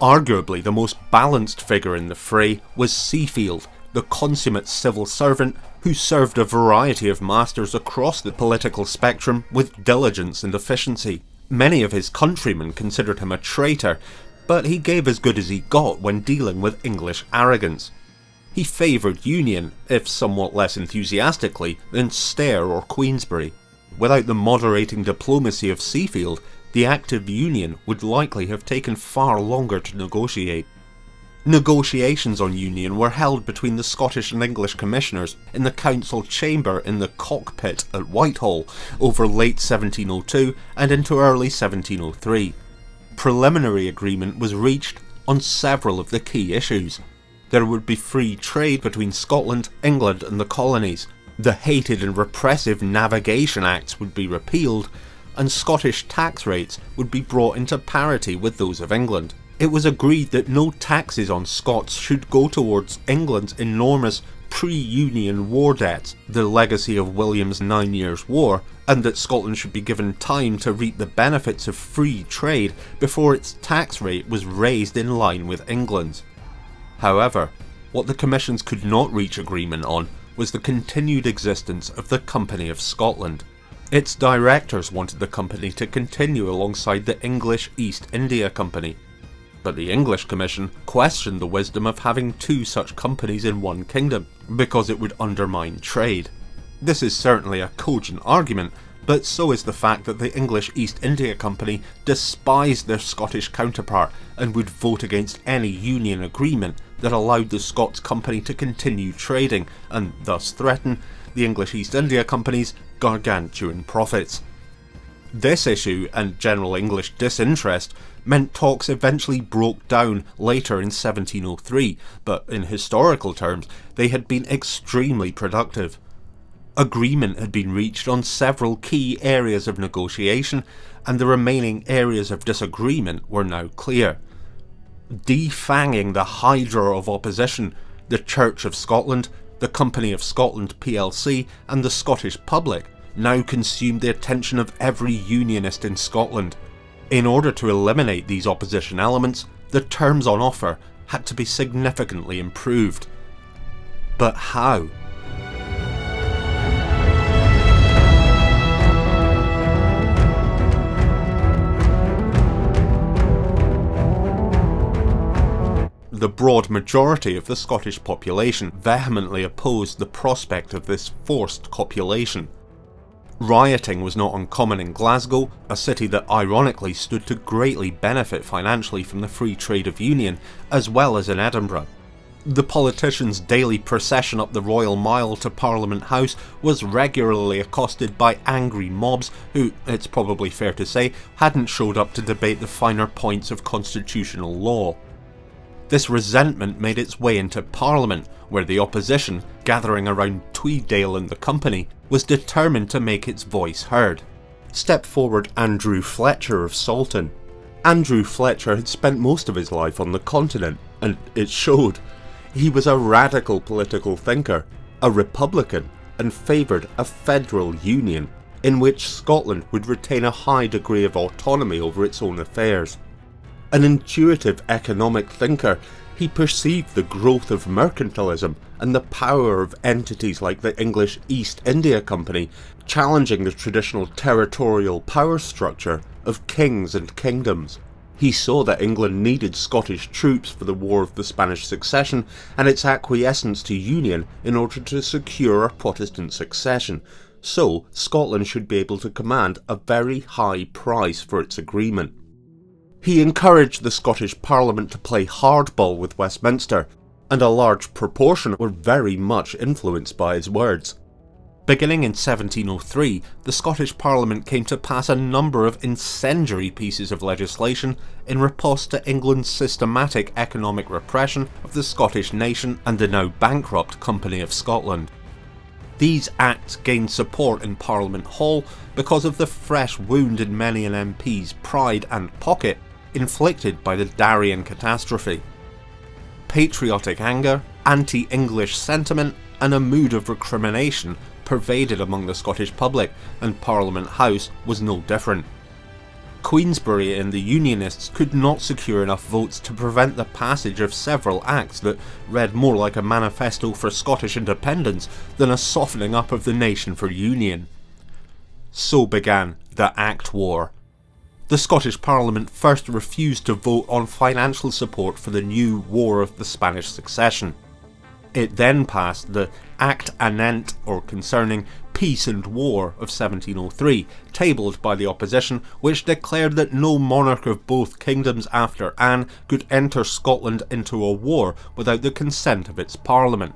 S1: Arguably the most balanced figure in the fray was Seafield, the consummate civil servant who served a variety of masters across the political spectrum with diligence and efficiency. Many of his countrymen considered him a traitor, but he gave as good as he got when dealing with English arrogance. He favoured union, if somewhat less enthusiastically, than Stair or Queensberry. Without the moderating diplomacy of Seafield, the Act of Union would likely have taken far longer to negotiate. Negotiations on union were held between the Scottish and English commissioners in the council chamber in the Cockpit at Whitehall over late 1702 and into early 1703. Preliminary agreement was reached on several of the key issues. There would be free trade between Scotland, England and the colonies. The hated and repressive Navigation Acts would be repealed, and Scottish tax rates would be brought into parity with those of England. It was agreed that no taxes on Scots should go towards England's enormous pre-Union war debts, the legacy of William's 9 Years' War, and that Scotland should be given time to reap the benefits of free trade before its tax rate was raised in line with England's. However, what the commissions could not reach agreement on was the continued existence of the Company of Scotland. Its directors wanted the company to continue alongside the English East India Company, but the English Commission questioned the wisdom of having two such companies in one kingdom, because it would undermine trade. This is certainly a cogent argument, but so is the fact that the English East India Company despised their Scottish counterpart and would vote against any union agreement that allowed the Scots Company to continue trading and thus threaten the English East India Company's gargantuan profits. This issue and general English disinterest meant talks eventually broke down later in 1703, but in historical terms they had been extremely productive. Agreement had been reached on several key areas of negotiation, and the remaining areas of disagreement were now clear. Defanging the hydra of opposition, the Church of Scotland, the Company of Scotland plc and the Scottish public now consumed the attention of every unionist in Scotland. In order to eliminate these opposition elements, the terms on offer had to be significantly improved. But how? The broad majority of the Scottish population vehemently opposed the prospect of this forced copulation. Rioting was not uncommon in Glasgow, a city that ironically stood to greatly benefit financially from the free trade of union, as well as in Edinburgh. The politicians' daily procession up the Royal Mile to Parliament House was regularly accosted by angry mobs who, it's probably fair to say, hadn't showed up to debate the finer points of constitutional law. This resentment made its way into Parliament, where the opposition, gathering around Tweeddale and the company, was determined to make its voice heard. Step forward Andrew Fletcher of Salton. Andrew Fletcher had spent most of his life on the continent, and it showed. He was a radical political thinker, a Republican, and favoured a federal union, in which Scotland would retain a high degree of autonomy over its own affairs. An intuitive economic thinker, he perceived the growth of mercantilism and the power of entities like the English East India Company challenging the traditional territorial power structure of kings and kingdoms. He saw that England needed Scottish troops for the War of the Spanish Succession and its acquiescence to union in order to secure a Protestant succession, so Scotland should be able to command a very high price for its agreement. He encouraged the Scottish Parliament to play hardball with Westminster, and a large proportion were very much influenced by his words. Beginning in 1703, the Scottish Parliament came to pass a number of incendiary pieces of legislation in riposte to England's systematic economic repression of the Scottish nation and the now bankrupt Company of Scotland. These acts gained support in Parliament Hall because of the fresh wound in many an MP's pride and pocket inflicted by the Darien catastrophe. Patriotic anger, anti-English sentiment and a mood of recrimination pervaded among the Scottish public, and Parliament House was no different. Queensberry and the Unionists could not secure enough votes to prevent the passage of several acts that read more like a manifesto for Scottish independence than a softening up of the nation for union. So began the Act War. The Scottish Parliament first refused to vote on financial support for the new War of the Spanish Succession. It then passed the Act Anent, or concerning Peace and War of 1703, tabled by the opposition, which declared that no monarch of both kingdoms after Anne could enter Scotland into a war without the consent of its parliament.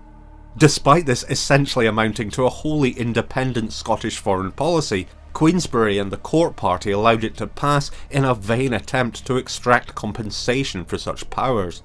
S1: Despite this essentially amounting to a wholly independent Scottish foreign policy, Queensberry and the court party allowed it to pass in a vain attempt to extract compensation for such powers.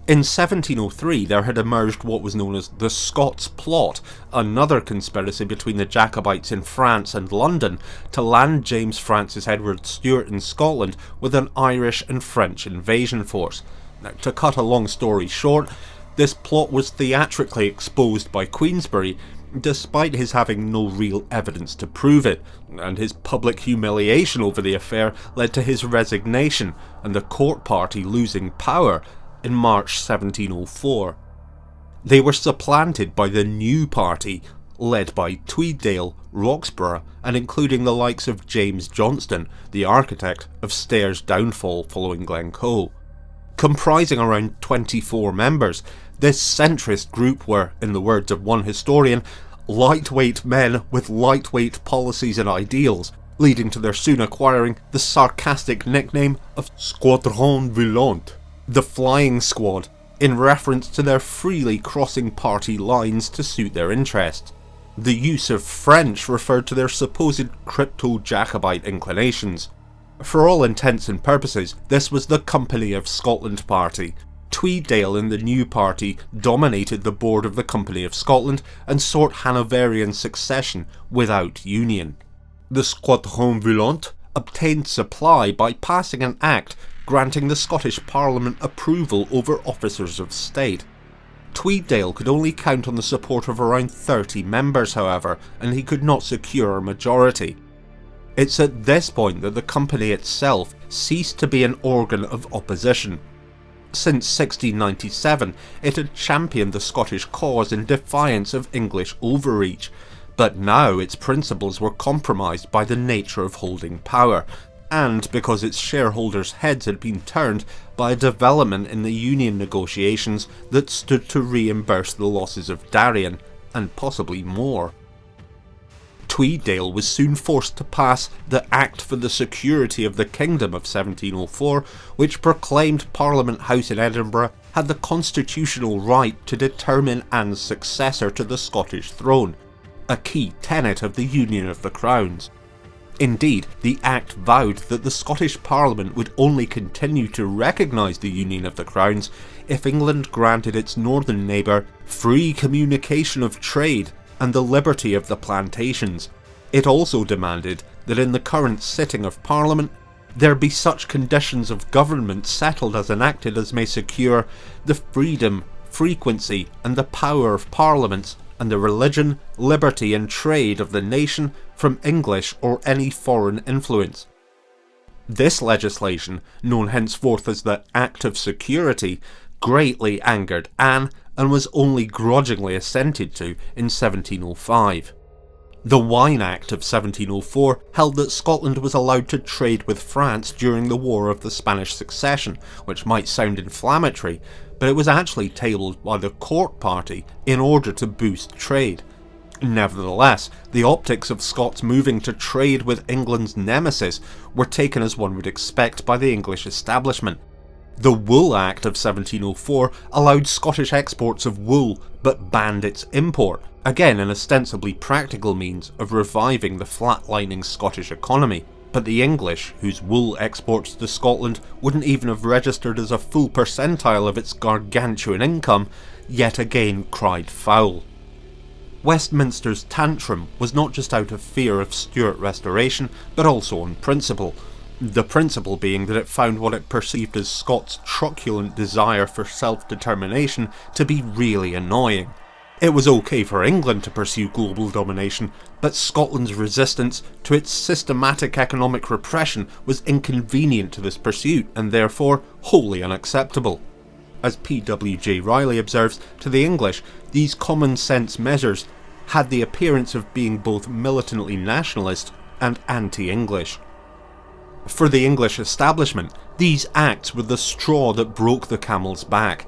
S1: In 1703 there had emerged what was known as the Scots Plot, another conspiracy between the Jacobites in France and London to land James Francis Edward Stuart in Scotland with an Irish and French invasion force. Now, to cut a long story short, This plot was theatrically exposed by Queensberry, despite his having no real evidence to prove it, and his public humiliation over the affair led to his resignation and the court party losing power in March 1704. They were supplanted by the new party, led by Tweeddale, Roxburgh, and including the likes of James Johnston, the architect of Stair's downfall following Glencoe. Comprising around 24 members, this centrist group were, in the words of one historian, lightweight men with lightweight policies and ideals, leading to their soon acquiring the sarcastic nickname of Squadron Volant, the Flying Squad, in reference to their freely crossing party lines to suit their interests. The use of French referred to their supposed crypto-Jacobite inclinations. For all intents and purposes, this was the Company of Scotland party. Tweeddale in the new party dominated the board of the Company of Scotland and sought Hanoverian succession without union. The Squadron Volant obtained supply by passing an act granting the Scottish Parliament approval over officers of state. Tweeddale could only count on the support of around 30 members, however, and he could not secure a majority. It's at this point that the company itself ceased to be an organ of opposition. Since 1697, it had championed the Scottish cause in defiance of English overreach, but now its principles were compromised by the nature of holding power, and because its shareholders' heads had been turned by a development in the union negotiations that stood to reimburse the losses of Darien, and possibly more. Tweeddale was soon forced to pass the Act for the Security of the Kingdom of 1704, which proclaimed Parliament House in Edinburgh had the constitutional right to determine Anne's successor to the Scottish throne, a key tenet of the Union of the Crowns. Indeed, the Act vowed that the Scottish Parliament would only continue to recognise the Union of the Crowns if England granted its northern neighbour free communication of trade and the liberty of the plantations. It also demanded that in the current sitting of Parliament there be such conditions of government settled as enacted as may secure the freedom, frequency and the power of parliaments and the religion, liberty and trade of the nation from English or any foreign influence. This legislation, known henceforth as the Act of Security, greatly angered Anne and was only grudgingly assented to in 1705. The Wine Act of 1704 held that Scotland was allowed to trade with France during the War of the Spanish Succession, which might sound inflammatory, but it was actually tabled by the court party in order to boost trade. Nevertheless, the optics of Scots moving to trade with England's nemesis were taken as one would expect by the English establishment. The Wool Act of 1704 allowed Scottish exports of wool but banned its import, again an ostensibly practical means of reviving the flatlining Scottish economy. But the English, whose wool exports to Scotland wouldn't even have registered as a full percentile of its gargantuan income, yet again cried foul. Westminster's tantrum was not just out of fear of Stuart restoration, but also on principle. The principle being that it found what it perceived as Scots' truculent desire for self-determination to be really annoying. It was okay for England to pursue global domination, but Scotland's resistance to its systematic economic repression was inconvenient to this pursuit and therefore wholly unacceptable. As P.W.J. Riley observes, to the English, these common-sense measures had the appearance of being both militantly nationalist and anti-English. For the English establishment, these acts were the straw that broke the camel's back.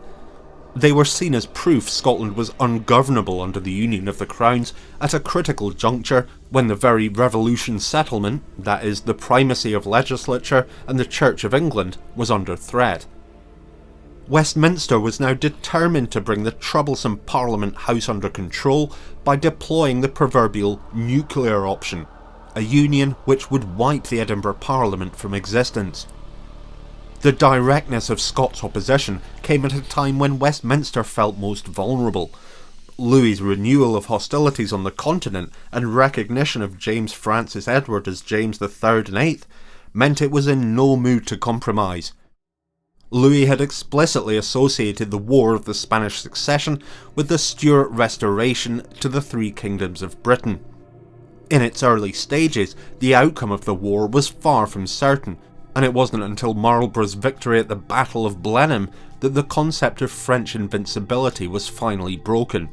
S1: They were seen as proof Scotland was ungovernable under the Union of the Crowns at a critical juncture when the very Revolution settlement, that is, the primacy of legislature and the Church of England, was under threat. Westminster was now determined to bring the troublesome Parliament House under control by deploying the proverbial nuclear option, a union which would wipe the Edinburgh Parliament from existence. The directness of Scots' opposition came at a time when Westminster felt most vulnerable. Louis's renewal of hostilities on the continent and recognition of James Francis Edward as James III and VIII meant it was in no mood to compromise. Louis had explicitly associated the War of the Spanish Succession with the Stuart restoration to the three kingdoms of Britain. In its early stages, the outcome of the war was far from certain, and it wasn't until Marlborough's victory at the Battle of Blenheim that the concept of French invincibility was finally broken.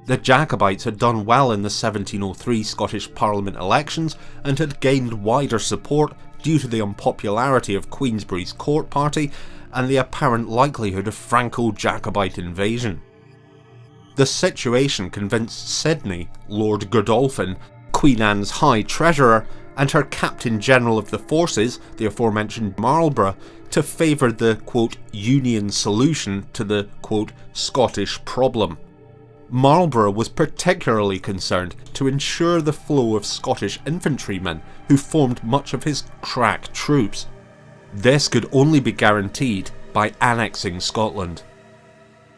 S1: The Jacobites had done well in the 1703 Scottish Parliament elections and had gained wider support due to the unpopularity of Queensberry's court party and the apparent likelihood of Franco-Jacobite invasion. The situation convinced Sidney, Lord Godolphin, Queen Anne's High Treasurer, and her Captain General of the Forces, the aforementioned Marlborough, to favour the quote, Union solution to the quote, Scottish problem. Marlborough was particularly concerned to ensure the flow of Scottish infantrymen who formed much of his crack troops. This could only be guaranteed by annexing Scotland.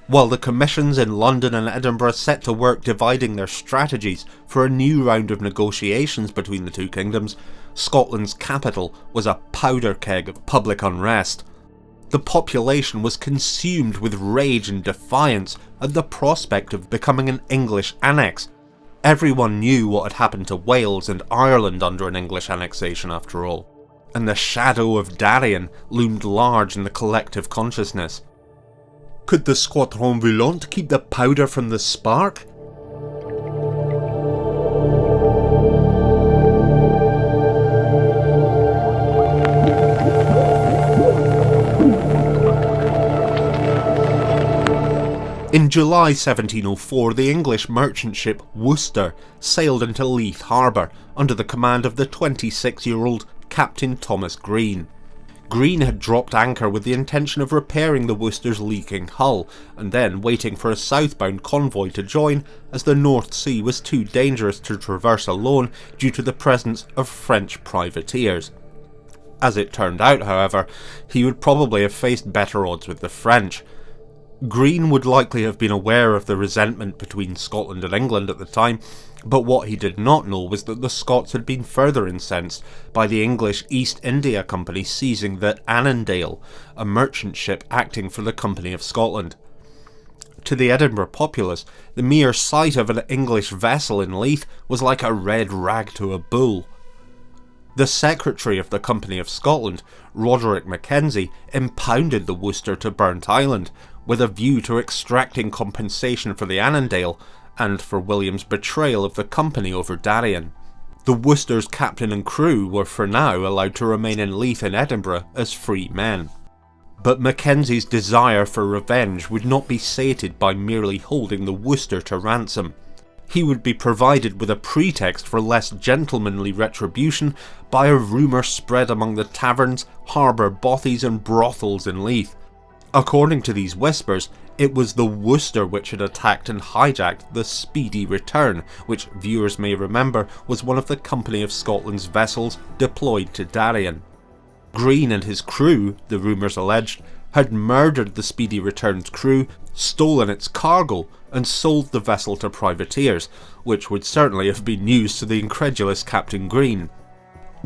S1: While the commissions in London and Edinburgh set to work dividing their strategies for a new round of negotiations between the two kingdoms, Scotland's capital was a powder keg of public unrest. The population was consumed with rage and defiance at the prospect of becoming an English annex. Everyone knew what had happened to Wales and Ireland under an English annexation after all, and the shadow of Darien loomed large in the collective consciousness. Could the Squadron Volante keep the powder from the spark? In July 1704, the English merchant ship Worcester sailed into Leith Harbour under the command of the 26-year-old Captain Thomas Green. Green had dropped anchor with the intention of repairing the Worcester's leaking hull, and then waiting for a southbound convoy to join, as the North Sea was too dangerous to traverse alone due to the presence of French privateers. As it turned out, however, he would probably have faced better odds with the French. Green would likely have been aware of the resentment between Scotland and England at the time, but what he did not know was that the Scots had been further incensed by the English East India Company seizing the Annandale, a merchant ship acting for the Company of Scotland. To the Edinburgh populace, the mere sight of an English vessel in Leith was like a red rag to a bull. The Secretary of the Company of Scotland, Roderick Mackenzie, impounded the Worcester to Burnt Island, with a view to extracting compensation for the Annandale and for William's betrayal of the company over Darien. The Worcester's captain and crew were for now allowed to remain in Leith and Edinburgh as free men. But Mackenzie's desire for revenge would not be sated by merely holding the Worcester to ransom. He would be provided with a pretext for less gentlemanly retribution by a rumour spread among the taverns, harbour bothies and brothels in Leith. According to these whispers, it was the Worcester which had attacked and hijacked the Speedy Return, which viewers may remember was one of the Company of Scotland's vessels deployed to Darien. Green and his crew, the rumours alleged, had murdered the Speedy Return's crew, stolen its cargo, and sold the vessel to privateers, which would certainly have been news to the incredulous Captain Green.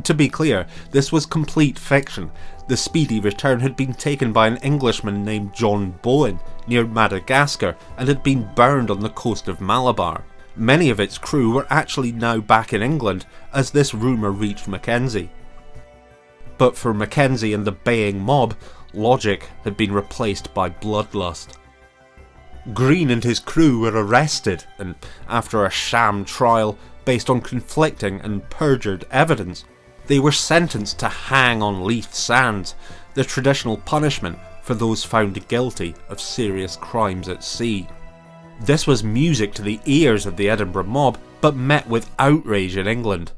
S1: To be clear, this was complete fiction. The Speedy Return had been taken by an Englishman named John Bowen near Madagascar and had been burned on the coast of Malabar. Many of its crew were actually now back in England as this rumour reached Mackenzie. But for Mackenzie and the baying mob, logic had been replaced by bloodlust. Green and his crew were arrested and, after a sham trial based on conflicting and perjured evidence, they were sentenced to hang on Leith Sands, the traditional punishment for those found guilty of serious crimes at sea. This was music to the ears of the Edinburgh mob, but met with outrage in England.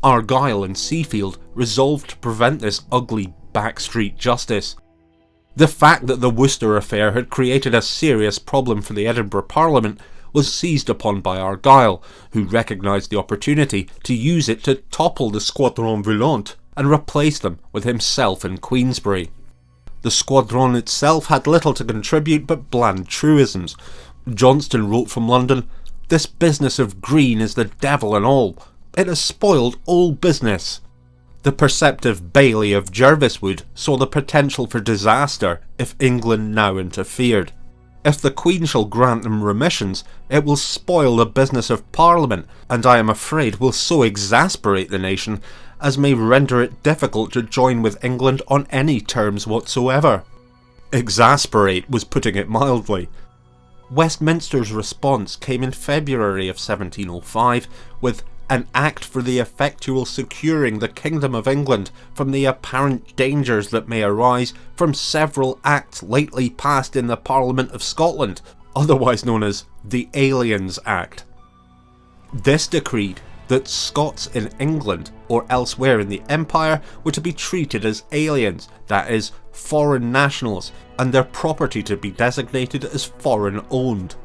S1: Argyll and Seafield resolved to prevent this ugly backstreet justice. The fact that the Worcester affair had created a serious problem for the Edinburgh Parliament was seized upon by Argyll, who recognised the opportunity to use it to topple the Squadron Volante and replace them with himself and Queensberry. The squadron itself had little to contribute but bland truisms. Johnston wrote from London, "This business of Green is the devil and all. It has spoiled all business." The perceptive Bailey of Jerviswood saw the potential for disaster if England now interfered. If the Queen shall grant them remissions, it will spoil the business of Parliament, and I am afraid will so exasperate the nation as may render it difficult to join with England on any terms whatsoever. Exasperate was putting it mildly. Westminster's response came in February of 1705 with an Act for the effectual securing the Kingdom of England from the apparent dangers that may arise from several acts lately passed in the Parliament of Scotland, otherwise known as the Aliens Act. This decreed that Scots in England or elsewhere in the Empire were to be treated as aliens, that is, foreign nationals, and their property to be designated as foreign owned.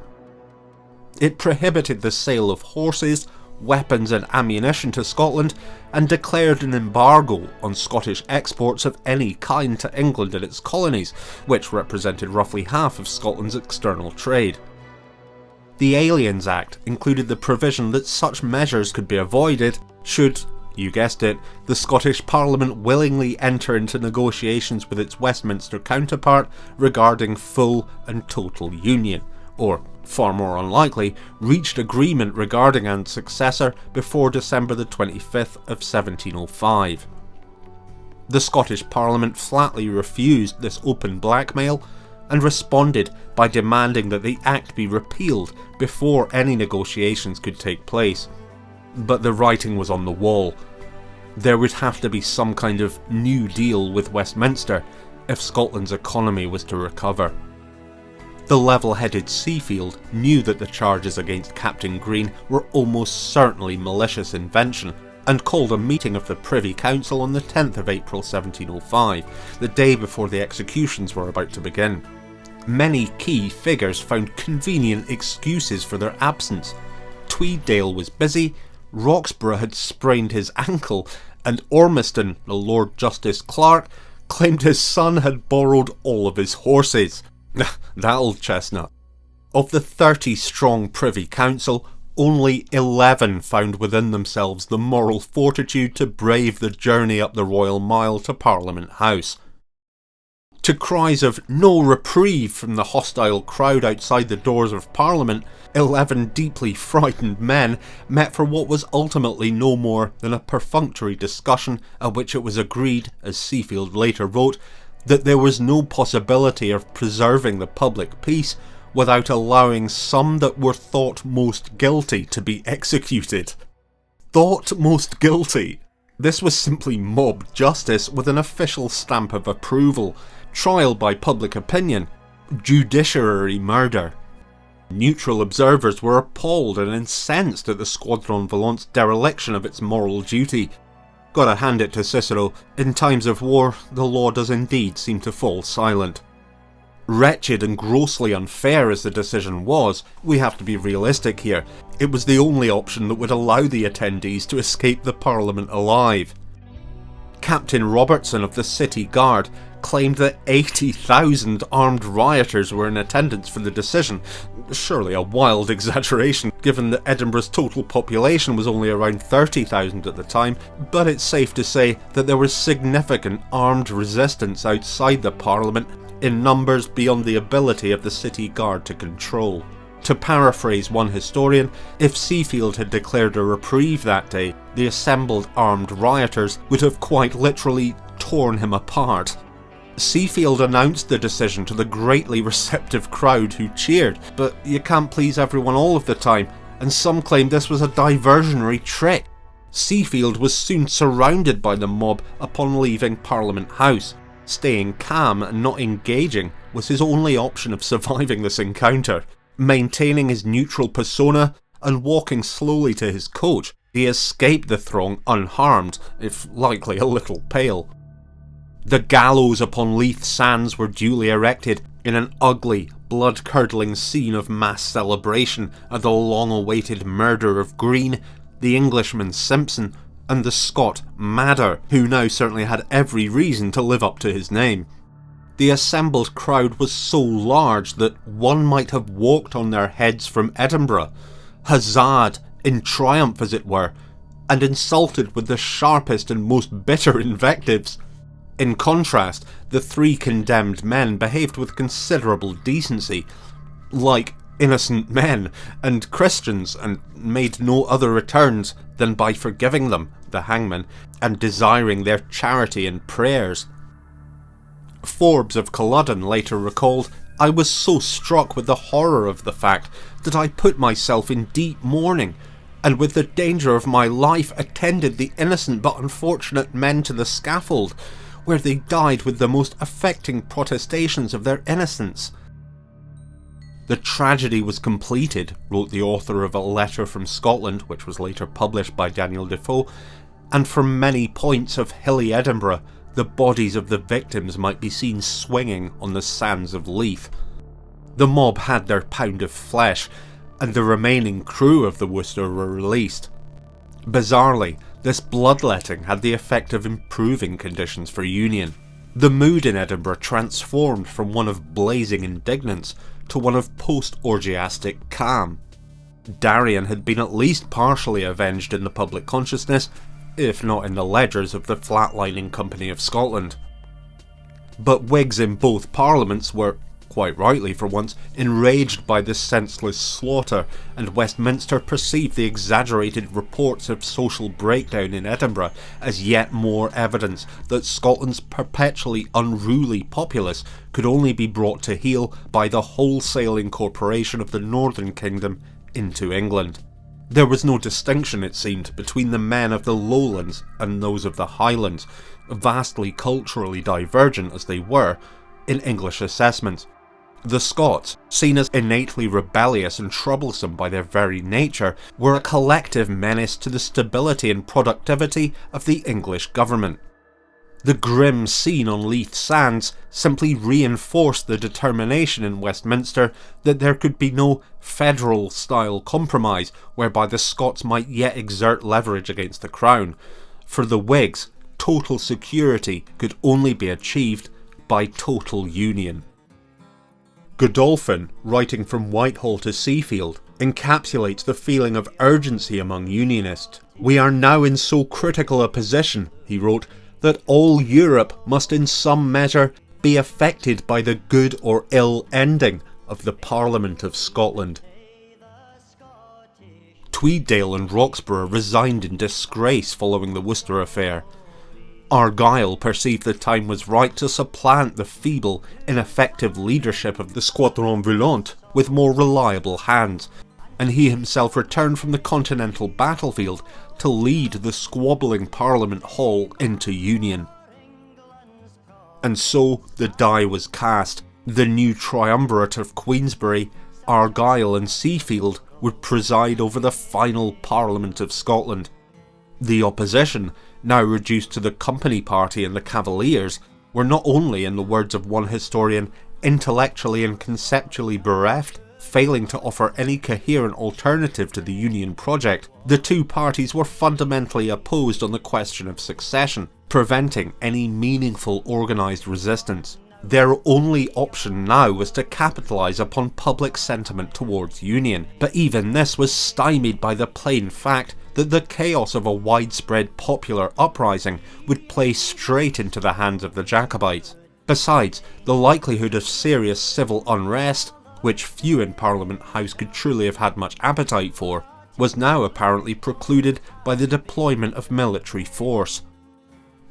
S1: It prohibited the sale of horses, weapons and ammunition to Scotland, and declared an embargo on Scottish exports of any kind to England and its colonies, which represented roughly half of Scotland's external trade. The Aliens Act included the provision that such measures could be avoided should, you guessed it, the Scottish Parliament willingly enter into negotiations with its Westminster counterpart regarding full and total union, or, far more unlikely, reached agreement regarding an successor before December the 25th of 1705. The Scottish Parliament flatly refused this open blackmail and responded by demanding that the Act be repealed before any negotiations could take place. But the writing was on the wall. There would have to be some kind of new deal with Westminster if Scotland's economy was to recover. The level-headed Seafield knew that the charges against Captain Green were almost certainly malicious invention, and called a meeting of the Privy Council on the 10th of April 1705, the day before the executions were about to begin. Many key figures found convenient excuses for their absence. Tweeddale was busy, Roxburgh had sprained his ankle, and Ormiston, the Lord Justice Clerk, claimed his son had borrowed all of his horses. That old chestnut. Of the 30-strong Privy Council, only 11 found within themselves the moral fortitude to brave the journey up the Royal Mile to Parliament House. To cries of "no reprieve" from the hostile crowd outside the doors of Parliament, 11 deeply frightened men met for what was ultimately no more than a perfunctory discussion at which it was agreed, as Seafield later wrote, that there was no possibility of preserving the public peace without allowing some that were thought most guilty to be executed. Thought most guilty? This was simply mob justice with an official stamp of approval, trial by public opinion, judiciary murder. Neutral observers were appalled and incensed at the Squadron Volant's dereliction of its moral duty. Gotta hand it to Cicero, in times of war, the law does indeed seem to fall silent. Wretched and grossly unfair as the decision was, we have to be realistic here. It was the only option that would allow the attendees to escape the Parliament alive. Captain Robertson of the City Guard claimed that 80,000 armed rioters were in attendance for the decision. Surely a wild exaggeration, given that Edinburgh's total population was only around 30,000 at the time, but it's safe to say that there was significant armed resistance outside the Parliament in numbers beyond the ability of the City Guard to control. To paraphrase one historian, if Seafield had declared a reprieve that day, the assembled armed rioters would have quite literally torn him apart. Seafield announced the decision to the greatly receptive crowd who cheered, but you can't please everyone all of the time, and some claimed this was a diversionary trick. Seafield was soon surrounded by the mob upon leaving Parliament House. Staying calm and not engaging was his only option of surviving this encounter. Maintaining his neutral persona and walking slowly to his coach, he escaped the throng unharmed, if likely a little pale. The gallows upon Leith Sands were duly erected in an ugly, blood-curdling scene of mass celebration at the long-awaited murder of Green, the Englishman Simpson, and the Scot Madder, who now certainly had every reason to live up to his name. The assembled crowd was so large that one might have walked on their heads from Edinburgh, huzzaed, in triumph as it were, and insulted with the sharpest and most bitter invectives. In contrast, the three condemned men behaved with considerable decency, like innocent men and Christians, and made no other returns than by forgiving them, the hangman, and desiring their charity and prayers. Forbes of Culloden later recalled, "I was so struck with the horror of the fact that I put myself in deep mourning, and with the danger of my life attended the innocent but unfortunate men to the scaffold, where they died with the most affecting protestations of their innocence." The tragedy was completed, wrote the author of A Letter from Scotland, which was later published by Daniel Defoe, and from many points of hilly Edinburgh, the bodies of the victims might be seen swinging on the sands of Leith. The mob had their pound of flesh, and the remaining crew of the Worcester were released. Bizarrely, this bloodletting had the effect of improving conditions for Union. The mood in Edinburgh transformed from one of blazing indignance to one of post-orgiastic calm. Darien had been at least partially avenged in the public consciousness, if not in the ledgers of the flatlining Company of Scotland. But Whigs in both parliaments were, quite rightly for once, enraged by this senseless slaughter, and Westminster perceived the exaggerated reports of social breakdown in Edinburgh as yet more evidence that Scotland's perpetually unruly populace could only be brought to heel by the wholesale incorporation of the Northern Kingdom into England. There was no distinction, it seemed, between the men of the lowlands and those of the highlands, vastly culturally divergent as they were, in English assessment. The Scots, seen as innately rebellious and troublesome by their very nature, were a collective menace to the stability and productivity of the English government. The grim scene on Leith Sands simply reinforced the determination in Westminster that there could be no federal-style compromise whereby the Scots might yet exert leverage against the Crown. For the Whigs, total security could only be achieved by total union. Godolphin, writing from Whitehall to Seafield, encapsulates the feeling of urgency among Unionists. "We are now in so critical a position," he wrote, "that all Europe must in some measure be affected by the good or ill ending of the Parliament of Scotland." Tweeddale and Roxburgh resigned in disgrace following the Worcester affair. Argyll perceived the time was right to supplant the feeble, ineffective leadership of the Squadron Volant with more reliable hands, and he himself returned from the continental battlefield to lead the squabbling Parliament Hall into Union. And so the die was cast. The new triumvirate of Queensberry, Argyll and Seafield would preside over the final Parliament of Scotland. The opposition, now reduced to the Company Party and the Cavaliers, were not only, in the words of one historian, intellectually and conceptually bereft, failing to offer any coherent alternative to the Union project, the two parties were fundamentally opposed on the question of succession, preventing any meaningful organised resistance. Their only option now was to capitalise upon public sentiment towards Union, but even this was stymied by the plain fact that the chaos of a widespread popular uprising would play straight into the hands of the Jacobites. Besides, the likelihood of serious civil unrest, which few in Parliament House could truly have had much appetite for, was now apparently precluded by the deployment of military force.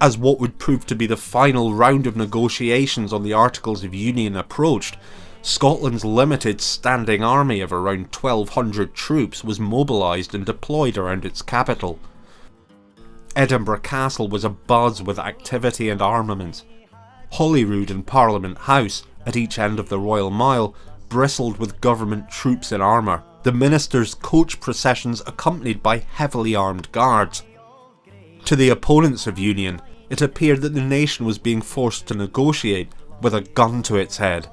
S1: As what would prove to be the final round of negotiations on the Articles of Union approached, Scotland's limited standing army of around 1,200 troops was mobilised and deployed around its capital. Edinburgh Castle was abuzz with activity and armament. Holyrood and Parliament House, at each end of the Royal Mile, bristled with government troops in armour, the ministers' coach processions accompanied by heavily armed guards. To the opponents of Union, it appeared that the nation was being forced to negotiate with a gun to its head.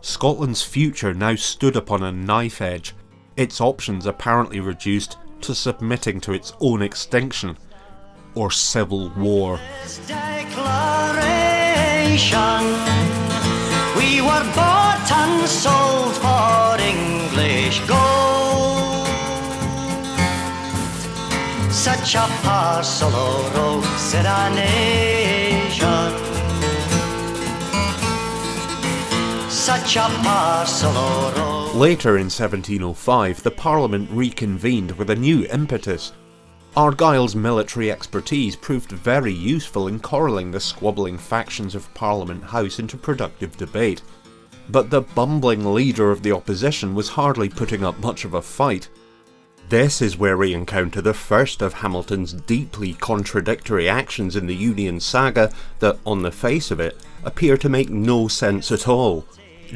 S1: Scotland's future now stood upon a knife edge, its options apparently reduced to submitting to its own extinction, or civil war.
S2: We were bought and sold for English gold. such a parcel of rogues in our nation. Such a parcel of rogues.
S1: Later in 1705, the Parliament reconvened with a new impetus. Argyll's military expertise proved very useful in corralling the squabbling factions of Parliament House into productive debate. But the bumbling leader of the opposition was hardly putting up much of a fight. This is where we encounter the first of Hamilton's deeply contradictory actions in the Union saga that, on the face of it, appear to make no sense at all.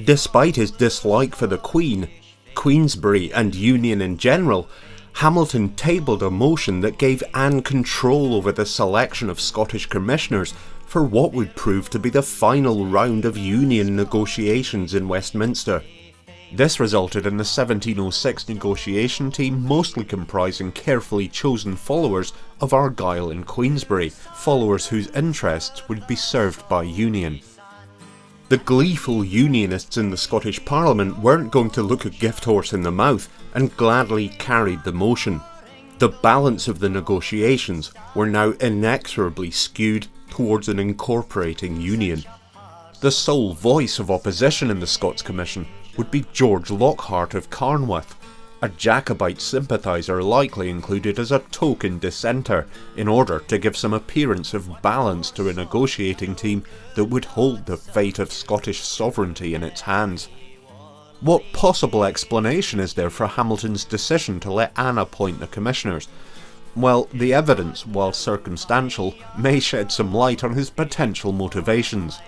S1: Despite his dislike for the Queen, Queensberry and Union in general, Hamilton tabled a motion that gave Anne control over the selection of Scottish commissioners for what would prove to be the final round of Union negotiations in Westminster. This resulted in the 1706 negotiation team mostly comprising carefully chosen followers of Argyll and Queensberry, followers whose interests would be served by Union. The gleeful Unionists in the Scottish Parliament weren't going to look a gift horse in the mouth and gladly carried the motion. The balance of the negotiations were now inexorably skewed towards an incorporating Union. The sole voice of opposition in the Scots Commission would be George Lockhart of Carnwath, a Jacobite sympathiser likely included as a token dissenter in order to give some appearance of balance to a negotiating team that would hold the fate of Scottish sovereignty in its hands. What possible explanation is there for Hamilton's decision to let Anne appoint the commissioners? Well, the evidence, while circumstantial, may shed some light on his potential motivations.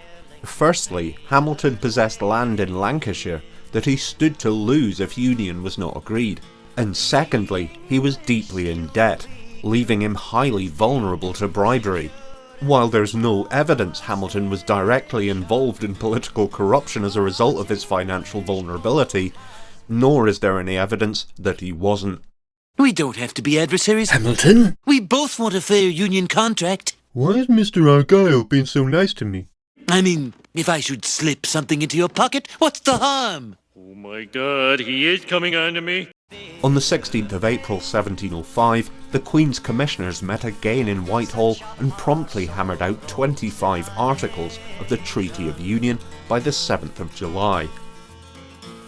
S1: Firstly, Hamilton possessed land in Lancashire that he stood to lose if Union was not agreed, and secondly, he was deeply in debt, leaving him highly vulnerable to bribery. While there's no evidence Hamilton was directly involved in political corruption as a result of his financial vulnerability, nor is there any evidence that he wasn't.
S3: We don't have to be adversaries.
S4: Hamilton?
S3: We both want a fair union contract.
S4: Why has Mr. Argyle been so nice to me?
S3: I mean, if I should slip something into your pocket, what's the harm?
S5: Oh my god, he is coming on to me.
S1: On the 16th of April 1705, the Queen's Commissioners met again in Whitehall and promptly hammered out 25 articles of the Treaty of Union by the 7th of July.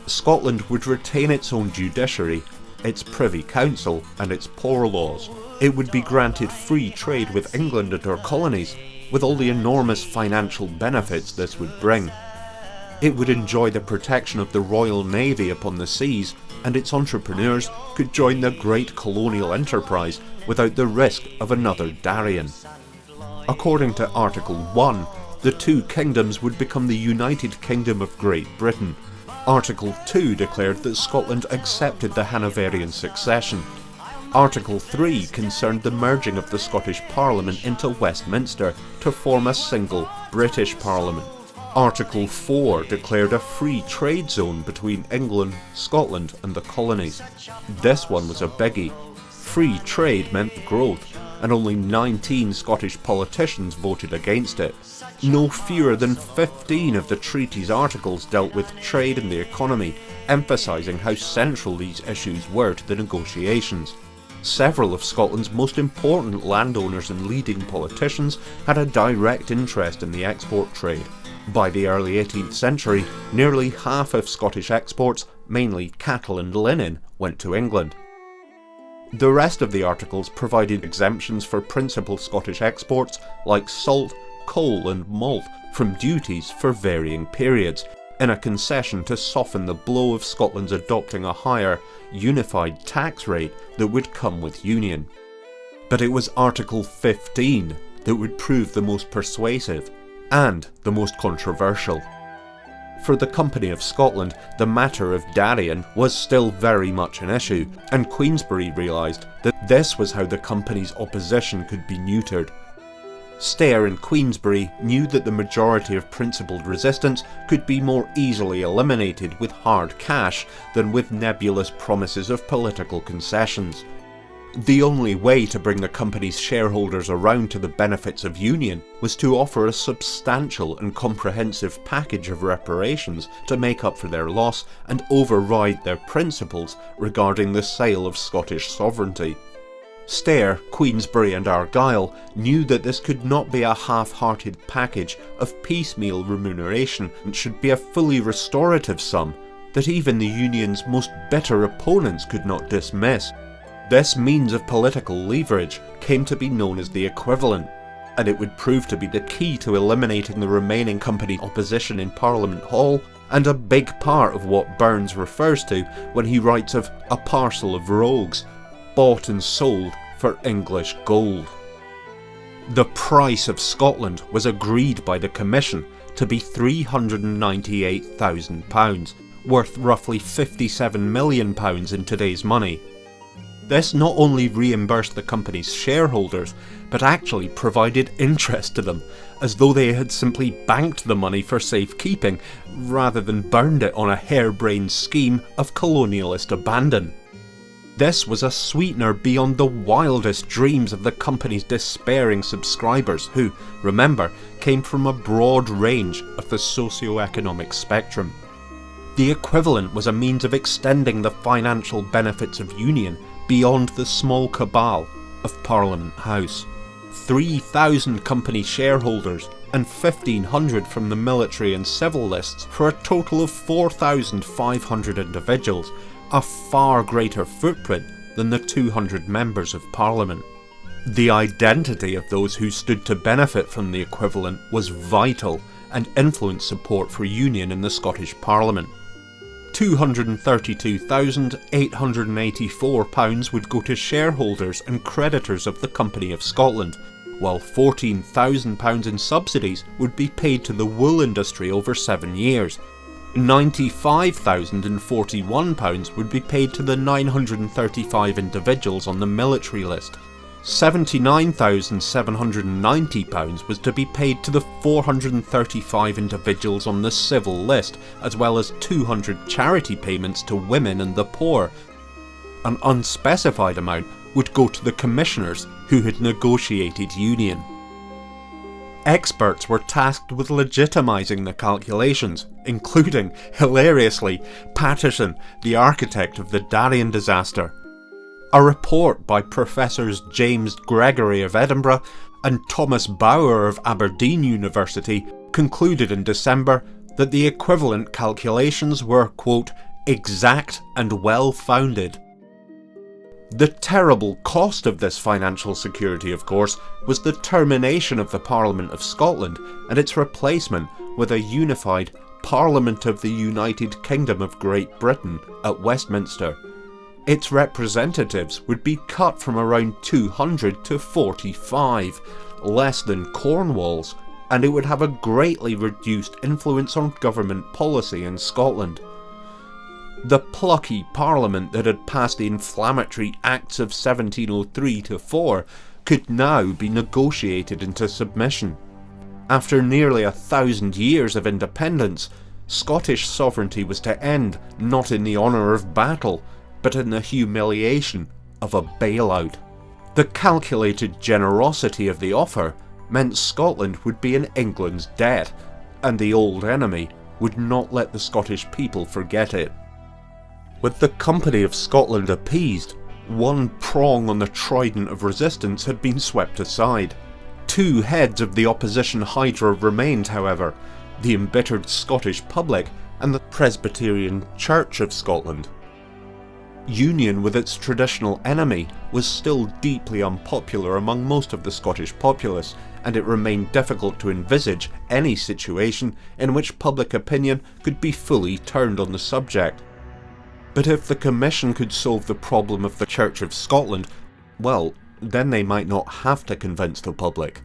S1: Scotland would retain its own judiciary, its Privy Council and its poor laws. It would be granted free trade with England and her colonies, with all the enormous financial benefits this would bring. It would enjoy the protection of the Royal Navy upon the seas, and its entrepreneurs could join the great colonial enterprise without the risk of another Darien. According to Article 1, the two kingdoms would become the United Kingdom of Great Britain. Article 2 declared that Scotland accepted the Hanoverian succession. Article 3 concerned the merging of the Scottish Parliament into Westminster to form a single British Parliament. Article 4 declared a free trade zone between England, Scotland and the colonies. This one was a biggie. Free trade meant growth, and only 19 Scottish politicians voted against it. No fewer than 15 of the treaty's articles dealt with trade and the economy, emphasising how central these issues were to the negotiations. Several of Scotland's most important landowners and leading politicians had a direct interest in the export trade. By the early 18th century, nearly half of Scottish exports, mainly cattle and linen, went to England. The rest of the articles provided exemptions for principal Scottish exports like salt, coal and malt from duties for varying periods, in a concession to soften the blow of Scotland's adopting a higher, unified tax rate that would come with Union. But it was Article 15 that would prove the most persuasive and the most controversial. For the Company of Scotland, the matter of Darien was still very much an issue, and Queensberry realised that this was how the Company's opposition could be neutered. Stair and Queensberry knew that the majority of principled resistance could be more easily eliminated with hard cash than with nebulous promises of political concessions. The only way to bring the company's shareholders around to the benefits of Union was to offer a substantial and comprehensive package of reparations to make up for their loss and override their principles regarding the sale of Scottish sovereignty. Stair, Queensberry and Argyll knew that this could not be a half-hearted package of piecemeal remuneration and should be a fully restorative sum that even the Union's most bitter opponents could not dismiss. This means of political leverage came to be known as the equivalent, and it would prove to be the key to eliminating the remaining company opposition in Parliament Hall, and a big part of what Burns refers to when he writes of a parcel of rogues, bought and sold for English gold. The price of Scotland was agreed by the Commission to be £398,000, worth roughly £57 million in today's money. This not only reimbursed the company's shareholders, but actually provided interest to them, as though they had simply banked the money for safekeeping, rather than burned it on a harebrained scheme of colonialist abandon. This was a sweetener beyond the wildest dreams of the company's despairing subscribers who, remember, came from a broad range of the socio-economic spectrum. The equivalent was a means of extending the financial benefits of union beyond the small cabal of Parliament House. 3,000 company shareholders and 1,500 from the military and civil lists for a total of 4,500 individuals, a far greater footprint than the 200 members of Parliament. The identity of those who stood to benefit from the equivalent was vital and influenced support for union in the Scottish Parliament. £232,884 would go to shareholders and creditors of the Company of Scotland, while £14,000 in subsidies would be paid to the wool industry over 7 years. £95,041 would be paid to the 935 individuals on the military list. £79,790 was to be paid to the 435 individuals on the civil list, as well as 200 charity payments to women and the poor. An unspecified amount would go to the commissioners who had negotiated union. Experts were tasked with legitimising the calculations, including, hilariously, Patterson, the architect of the Darien disaster. A report by Professors James Gregory of Edinburgh and Thomas Bower of Aberdeen University concluded in December that the equivalent calculations were, quote, exact and well-founded. The terrible cost of this financial security, of course, was the termination of the Parliament of Scotland and its replacement with a unified Parliament of the United Kingdom of Great Britain at Westminster. Its representatives would be cut from around 200 to 45, less than Cornwall's, and it would have a greatly reduced influence on government policy in Scotland. The plucky Parliament that had passed the inflammatory Acts of 1703-4 could now be negotiated into submission. After nearly 1,000 years of independence, Scottish sovereignty was to end not in the honour of battle, but in the humiliation of a bailout. The calculated generosity of the offer meant Scotland would be in England's debt, and the old enemy would not let the Scottish people forget it. With the Company of Scotland appeased, one prong on the trident of resistance had been swept aside. Two heads of the opposition hydra remained, however, the embittered Scottish public and the Presbyterian Church of Scotland. Union with its traditional enemy was still deeply unpopular among most of the Scottish populace, and it remained difficult to envisage any situation in which public opinion could be fully turned on the subject. But if the Commission could solve the problem of the Church of Scotland, well, then they might not have to convince the public.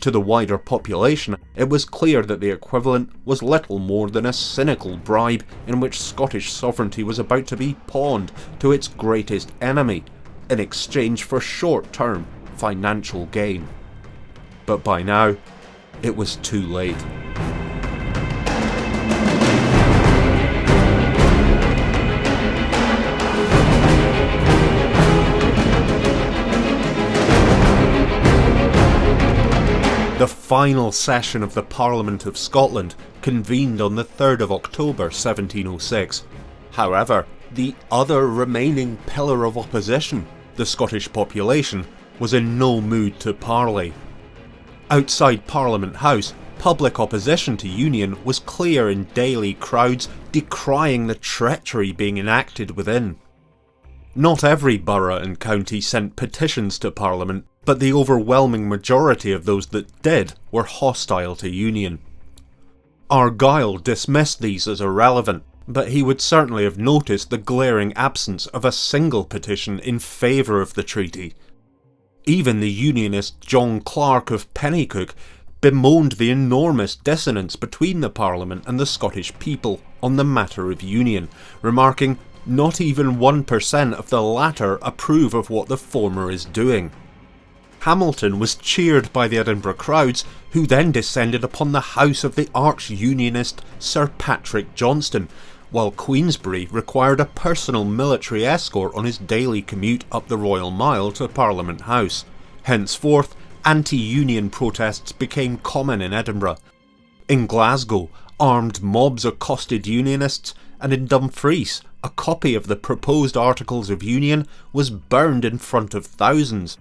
S1: To the wider population, it was clear that the equivalent was little more than a cynical bribe in which Scottish sovereignty was about to be pawned to its greatest enemy, in exchange for short-term financial gain. But by now, it was too late. The final session of the Parliament of Scotland convened on the 3rd of October 1706. However, the other remaining pillar of opposition, the Scottish population was in no mood to parley. Outside Parliament House, public opposition to union was clear in daily crowds decrying the treachery being enacted within. Not every borough and county sent petitions to Parliament, but the overwhelming majority of those that did were hostile to union. Argyll dismissed these as irrelevant, but he would certainly have noticed the glaring absence of a single petition in favour of the treaty. Even the unionist John Clark of Pennycook bemoaned the enormous dissonance between the Parliament and the Scottish people on the matter of union, remarking, "Not even 1% of the latter approve of what the former is doing." Hamilton was cheered by the Edinburgh crowds, who then descended upon the house of the arch-unionist Sir Patrick Johnston, while Queensberry required a personal military escort on his daily commute up the Royal Mile to Parliament House. Henceforth, anti-union protests became common in Edinburgh. In Glasgow, armed mobs accosted unionists, and in Dumfries, a copy of the proposed Articles of Union was burned in front of thousands.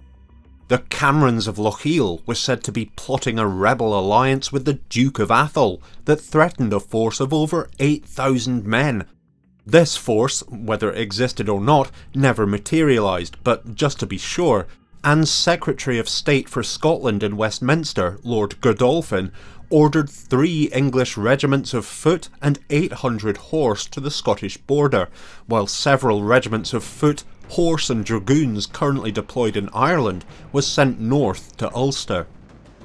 S1: The Camerons of Lochiel were said to be plotting a rebel alliance with the Duke of Atholl that threatened a force of over 8,000 men. This force, whether it existed or not, never materialised, but just to be sure, Anne's Secretary of State for Scotland in Westminster, Lord Godolphin, ordered 3 English regiments of foot and 800 horse to the Scottish border, while several regiments of foot, horse and dragoons currently deployed in Ireland was sent north to Ulster.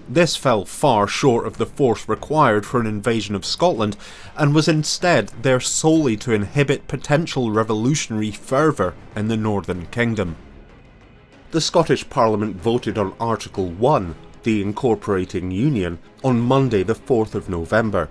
S1: This fell far short of the force required for an invasion of Scotland, and was instead there solely to inhibit potential revolutionary fervour in the Northern Kingdom. The Scottish Parliament voted on Article 1, the incorporating Union, on Monday the 4th of November.